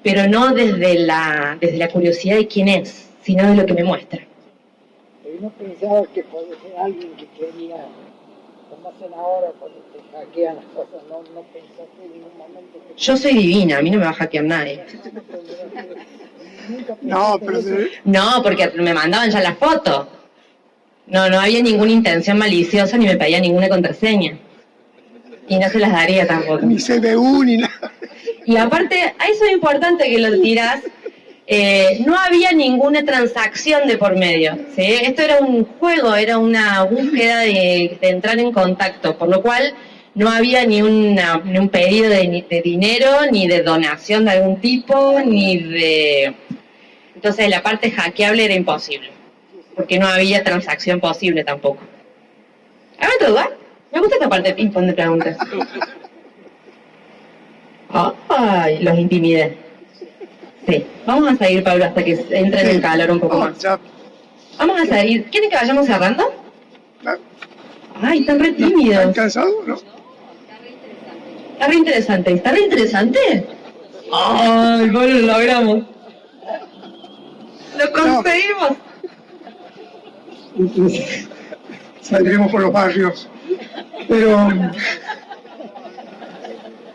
Speaker 1: pero no desde la curiosidad de quién es, sino de lo que me muestra.
Speaker 4: ¿Y no pensabas que podía ser alguien que quería, como hacen ahora cuando te hackean las cosas, no pensaste en ningún momento que...
Speaker 1: Yo soy divina, a mí no me va a hackear nadie.
Speaker 3: No, pero...
Speaker 1: No, porque me mandaban ya la foto. No había ninguna intención maliciosa ni me pedía ninguna contraseña. Y no se las daría tampoco.
Speaker 3: Ni CBU ni nada.
Speaker 1: Y aparte, a eso es importante que lo tirás, no había ninguna transacción de por medio, ¿sí? Esto era un juego, era una búsqueda de entrar en contacto, por lo cual no había ni un pedido de dinero, ni de donación de algún tipo, ni de... Entonces la parte hackeable era imposible, porque no había transacción posible tampoco. ¿Hay otra duda? Me gusta esta parte de ping-pong de preguntas. Ay, los intimidé. Sí, vamos a seguir, Pablo, hasta que entre en el calor un poco más. Vamos a seguir. ¿Quieren que vayamos cerrando? Ay, están re tímidos.
Speaker 3: ¿Están cansados o no?
Speaker 1: Está re interesante. ¿Está re interesante? Ay, bueno, lo logramos. Lo conseguimos.
Speaker 3: Saldremos por los barrios, pero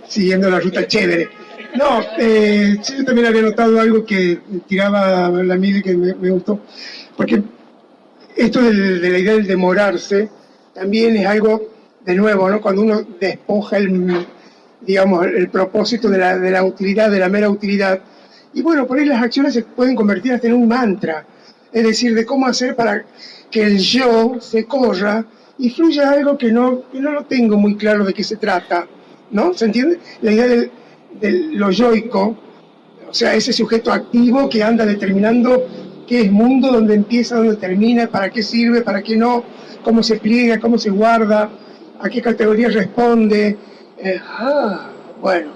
Speaker 3: siguiendo la ruta chévere. No, sí, yo también había notado algo que tiraba la Mili que me gustó, porque esto de la idea del demorarse también es algo, de nuevo, ¿no? Cuando uno despoja el propósito de la utilidad, de la mera utilidad, y bueno, por ahí las acciones se pueden convertir hasta en un mantra, es decir, de cómo hacer para que el yo se corra y fluya algo que no lo tengo muy claro de qué se trata, ¿no? ¿Se entiende? La idea de lo yoico, o sea, ese sujeto activo que anda determinando qué es mundo, dónde empieza, dónde termina, para qué sirve, para qué no, cómo se pliega, cómo se guarda, a qué categoría responde. Bueno,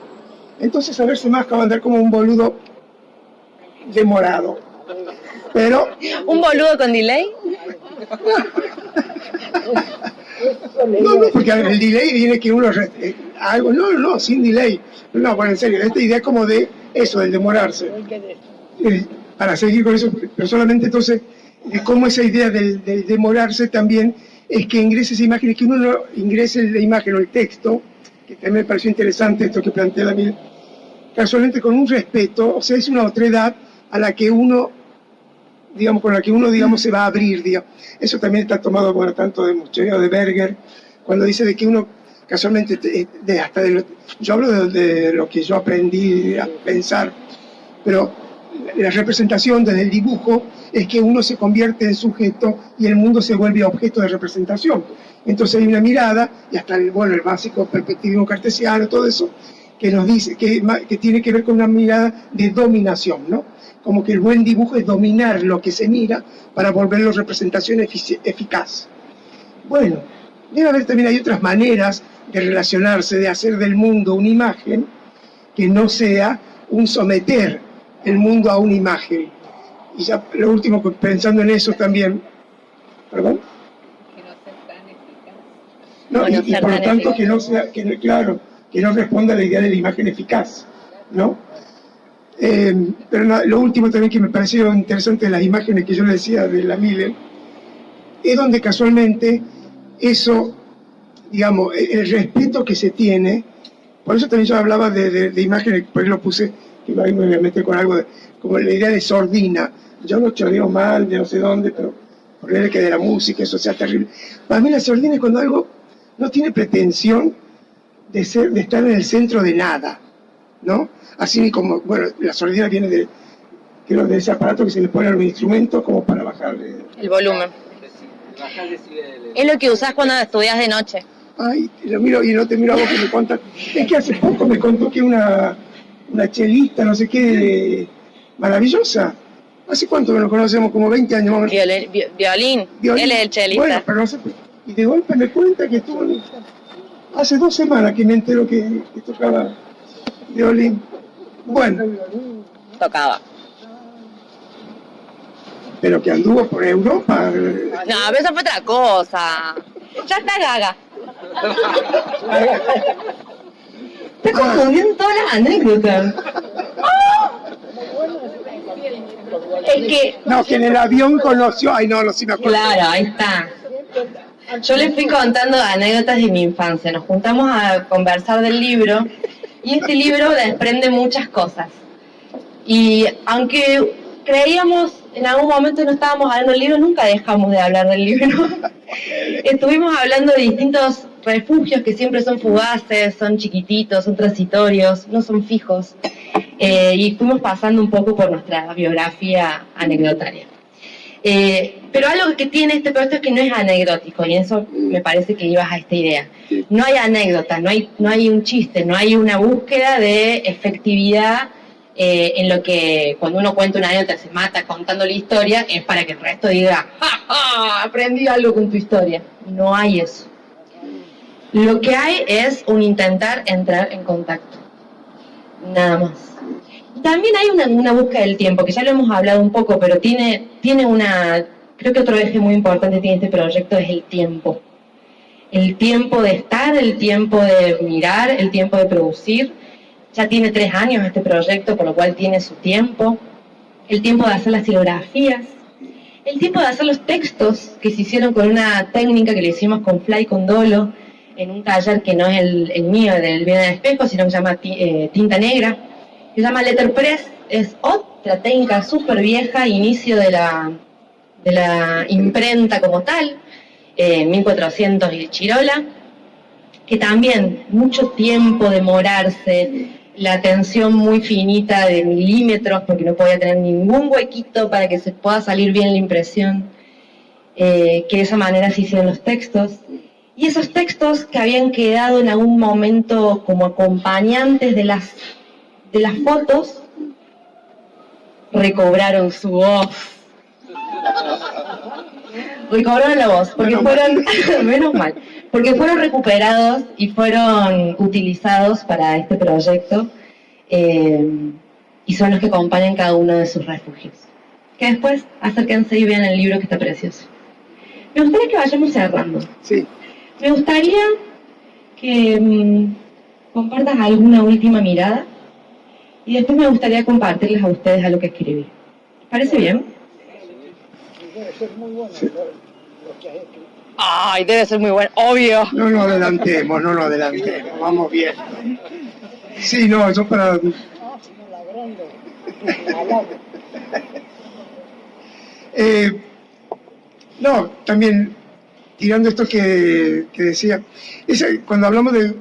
Speaker 3: entonces saberse más que va a andar como un boludo demorado. Pero...
Speaker 1: ¿Un boludo con delay?
Speaker 3: No, porque el delay viene que uno... algo, no, sin delay. No, bueno, en serio, esta idea como de eso, del demorarse. Para seguir con eso, pero solamente entonces, de cómo esa idea del demorarse también es que ingreses imágenes, que uno no ingrese la imagen o el texto, que también me pareció interesante esto que plantea Daniel, casualmente con un respeto, o sea, es una otredad a la que uno, digamos, con la que uno, digamos, se va a abrir, digamos. Eso también está tomado, bueno, tanto de Mucheo, de Berger, cuando dice de que uno, casualmente, yo hablo de lo que yo aprendí a pensar, pero la representación desde el dibujo es que uno se convierte en sujeto y el mundo se vuelve objeto de representación. Entonces hay una mirada, y hasta el básico perspectivismo cartesiano, todo eso, que nos dice que tiene que ver con una mirada de dominación, ¿no? Como que el buen dibujo es dominar lo que se mira para volverlo representación eficaz. Bueno, debe haber también hay otras maneras de relacionarse, de hacer del mundo una imagen que no sea un someter el mundo a una imagen. Y ya lo último, pensando en eso también, ¿perdón?
Speaker 5: Que no sea tan eficaz.
Speaker 3: No, y por lo tanto que no sea, que no responda a la idea de la imagen eficaz, ¿no? Pero lo último también que me pareció interesante de las imágenes que yo le decía de la Miller, es donde casualmente eso, digamos, el respeto que se tiene, por eso también yo hablaba de imágenes, por ahí lo puse, que ahí me voy a meter con algo, como la idea de sordina. Yo lo choreo mal, de no sé dónde, pero por el que de la música, eso sea terrible. Para mí la sordina es cuando algo no tiene pretensión de estar en el centro de nada, ¿no? Así como, bueno, la sordina viene de ese aparato que se le pone a los instrumentos como para bajarle
Speaker 1: el volumen. Es lo que usás cuando estudias de noche.
Speaker 3: Ay, lo miro y no te miro a vos que me contas. Es que hace poco me contó que una chelista, no sé qué, maravillosa. ¿Hace cuánto que nos conocemos? Como 20 años más.
Speaker 1: Violín. Él es el chelista.
Speaker 3: Bueno, pero no sé. Y de golpe me cuenta que estuvo... Hace 2 semanas que me entero que tocaba violín. Bueno.
Speaker 1: Tocaba.
Speaker 3: Pero que anduvo por Europa.
Speaker 1: No, pero eso fue otra cosa. Ya está gaga. Te confundiendo todas las anécdotas. Es que...
Speaker 3: No, que en el avión conoció... Ay, no, sí me acuerdo.
Speaker 1: Claro, ahí está. Yo les fui contando anécdotas de mi infancia. Nos juntamos a conversar del libro y este libro desprende muchas cosas. Y aunque creíamos en algún momento no estábamos hablando del libro, nunca dejamos de hablar del libro. Estuvimos hablando de distintos refugios que siempre son fugaces, son chiquititos, son transitorios, no son fijos. y fuimos pasando un poco por nuestra biografía anecdotaria. Pero algo que tiene este proyecto es que no es anecdótico, y eso me parece que ibas a esta idea. No hay anécdota, no hay un chiste, no hay una búsqueda de efectividad en lo que cuando uno cuenta una anécdota se mata contando la historia, es para que el resto diga, ¡ja, ja! Aprendí algo con tu historia. No hay eso. Lo que hay es un intentar entrar en contacto. Nada más. También hay una búsqueda del tiempo, que ya lo hemos hablado un poco, pero tiene creo que otro eje muy importante tiene este proyecto es el tiempo. El tiempo de estar, el tiempo de mirar, el tiempo de producir. Ya tiene 3 años este proyecto, por lo cual tiene su tiempo. El tiempo de hacer las silografías. El tiempo de hacer los textos, que se hicieron con una técnica que le hicimos con Fly y con Dolo, en un taller que no es el mío, del Bien de Espejo, sino que se llama Tinta Negra. Se llama Letterpress, es otra técnica súper vieja, inicio de la imprenta como tal, 1400 y Chirola, que también mucho tiempo demorarse, la atención muy finita de milímetros, porque no podía tener ningún huequito para que se pueda salir bien la impresión, que de esa manera se hicieron los textos. Y esos textos que habían quedado en algún momento como acompañantes de las fotos, recobraron su voz. Recobraron la voz, porque fueron, menos mal, porque fueron recuperados y fueron utilizados para este proyecto, y son los que acompañan cada uno de sus refugios. Que después acérquense y vean el libro, que está precioso. Me gustaría que vayamos cerrando.
Speaker 3: Sí.
Speaker 1: Me gustaría que compartas alguna última mirada, y después me gustaría compartirles a ustedes a lo que escribí. ¿Les parece bien?
Speaker 4: Debe ser muy bueno lo que has escrito.
Speaker 1: Ay, debe ser muy bueno, obvio.
Speaker 3: No nos adelantemos, vamos bien. Sí, no, yo para...
Speaker 4: No, sino la grande, hablamos.
Speaker 3: No, también tirando esto que decía, cuando hablamos de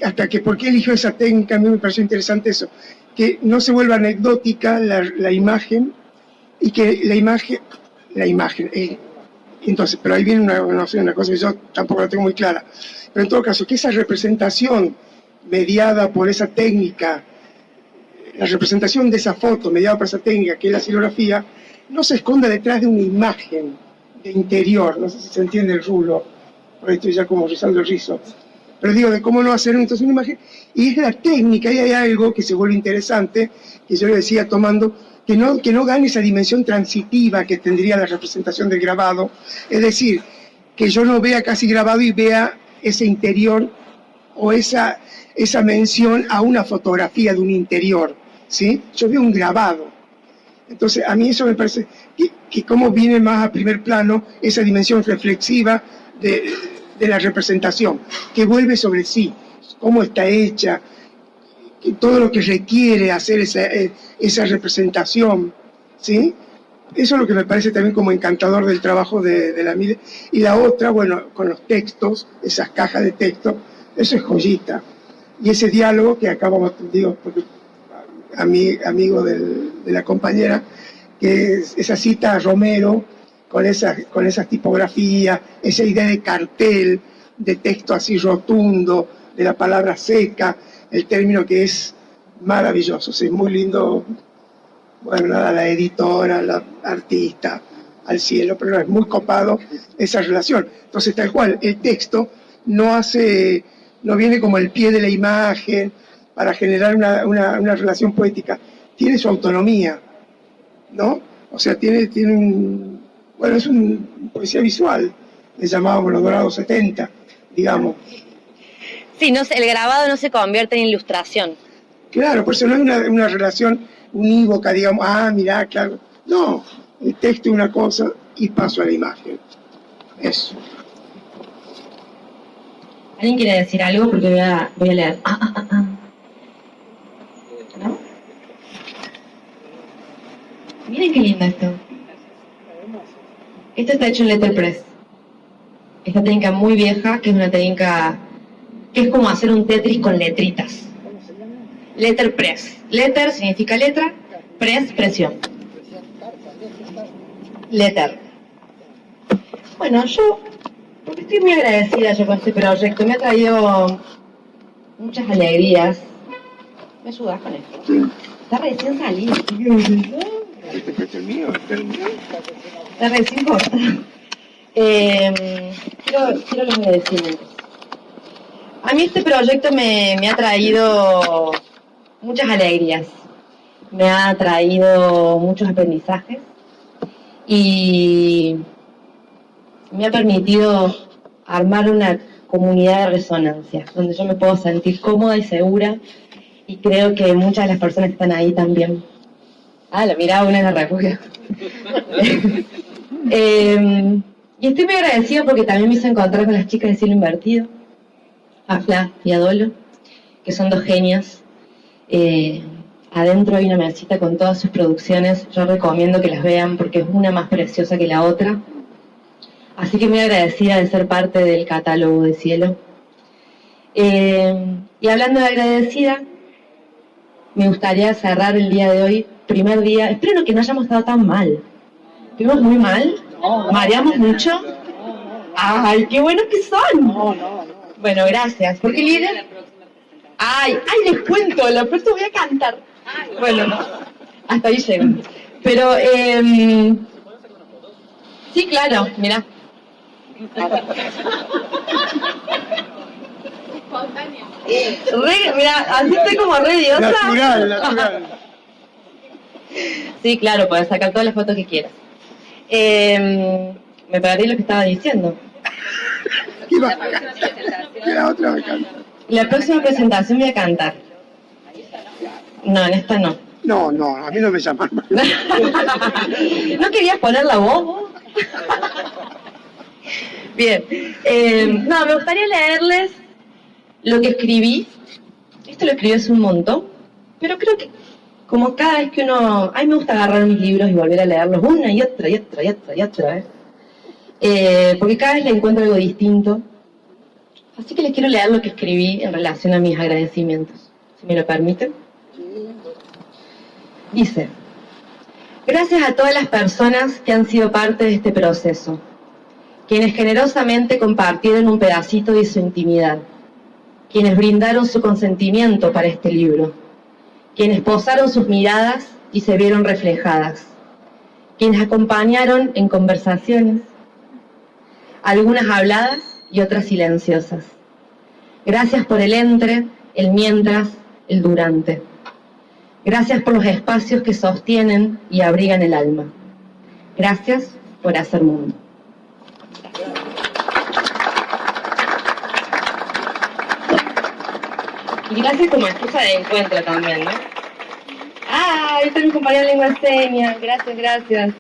Speaker 3: hasta que por qué eligió esa técnica, a mí me pareció interesante eso, que no se vuelva anecdótica la imagen, y que la imagen, entonces, pero ahí viene una cosa que yo tampoco la tengo muy clara, pero en todo caso, que esa representación mediada por esa técnica, la representación de esa foto mediada por esa técnica, que es la silografía, no se esconda detrás de una imagen de interior, no sé si se entiende el rulo, por ahí estoy ya como rizando el rizo, pero digo, de cómo no hacer entonces una imagen, y es la técnica, y hay algo que se vuelve interesante, que yo le decía tomando, que no gane esa dimensión transitiva que tendría la representación del grabado, es decir, que yo no vea casi grabado y vea ese interior, o esa mención a una fotografía de un interior, ¿sí? Yo veo un grabado. Entonces, a mí eso me parece que como viene más a primer plano esa dimensión reflexiva de la representación, que vuelve sobre sí, cómo está hecha, todo lo que requiere hacer esa representación, ¿sí? Eso es lo que me parece también como encantador del trabajo de la Mile. Y la otra, bueno, con los textos, esas cajas de texto, eso es joyita. Y ese diálogo que acabamos, digo, porque amigo de la compañera, que es esa cita a Romero, con esas tipografías, esa idea de cartel, de texto así rotundo, de la palabra seca, el término que es maravilloso, es muy lindo. Bueno, nada, la editora, la artista, al cielo, pero es muy copado esa relación. Entonces, tal cual, el texto no viene como el pie de la imagen para generar una relación poética, tiene su autonomía, ¿no? O sea, tiene es una poesía visual, le llamábamos los Dorados 70, digamos.
Speaker 1: Sí, el grabado no se convierte en ilustración.
Speaker 3: Claro, por eso no es una relación unívoca, digamos, mirá, claro. No, el texto es una cosa y paso a la imagen. Eso.
Speaker 1: ¿Alguien quiere decir algo? Porque voy a leer. ¿No? Miren qué lindo esto. Esto está hecho en Letterpress. Esta técnica muy vieja, que es una técnica que es como hacer un Tetris con letritas.
Speaker 4: ¿Cómo se llama?
Speaker 1: Letterpress. Letter significa letra, press, presión. Letter. Bueno, yo, porque estoy muy agradecida yo con este proyecto, me ha traído muchas alegrías. ¿Me ayudas con esto?
Speaker 3: Sí.
Speaker 1: Está recién salido.
Speaker 3: ¿Este es el mío? ¿Este es el mío?
Speaker 1: Está recién cortado. Quiero los agradecimientos. A mí este proyecto me ha traído muchas alegrías. Me ha traído muchos aprendizajes. Y me ha permitido armar una comunidad de resonancia, donde yo me puedo sentir cómoda y segura, y creo que muchas de las personas que están ahí también. Ah, la mirada una en la refugia. Y estoy muy agradecida porque también me hice encontrar con las chicas de Cielo Invertido, a Fla y a Dolo, que son dos genias. Adentro hay una mesita con todas sus producciones. Yo recomiendo que las vean porque es una más preciosa que la otra. Así que muy agradecida de ser parte del catálogo de Cielo. Y hablando de agradecida, me gustaría cerrar el día de hoy, primer día. Espero que no hayamos estado tan mal. ¿Estuvimos muy mal? ¿Mareamos mucho? ¡Ay, qué buenos que son! Bueno, gracias. ¿Por qué líder? Ay, les cuento, la próxima voy a cantar. Bueno, hasta ahí llego. Pero, sí, claro, mirá. Mirá, así estoy como re diosa.
Speaker 3: Natural.
Speaker 1: Sí, claro, puedes sacar todas las fotos que quieras. Me perdí lo que estaba diciendo.
Speaker 3: ¿Qué va a cantar? Que la otra va a cantar.
Speaker 1: La próxima presentación voy a cantar. No, en esta no.
Speaker 3: No, a mí no me llaman.
Speaker 1: ¿No querías poner la voz vos? Bien. No, me gustaría leerles lo que escribí. Esto lo escribí hace un montón, pero creo que como cada vez que uno... A mí me gusta agarrar mis libros y volver a leerlos una y otra vez. Porque cada vez le encuentro algo distinto. Así que les quiero leer lo que escribí en relación a mis agradecimientos, si me lo permiten. Dice: gracias a todas las personas que han sido parte de este proceso, quienes generosamente compartieron un pedacito de su intimidad, quienes brindaron su consentimiento para este libro, quienes posaron sus miradas y se vieron reflejadas, quienes acompañaron en conversaciones, algunas habladas y otras silenciosas. Gracias por el entre, el mientras, el durante. Gracias por los espacios que sostienen y abrigan el alma. Gracias por hacer mundo. Y gracias como excusa de encuentro también, ¿no? Ah, ahí está mi compañera de lengua de señas. Gracias.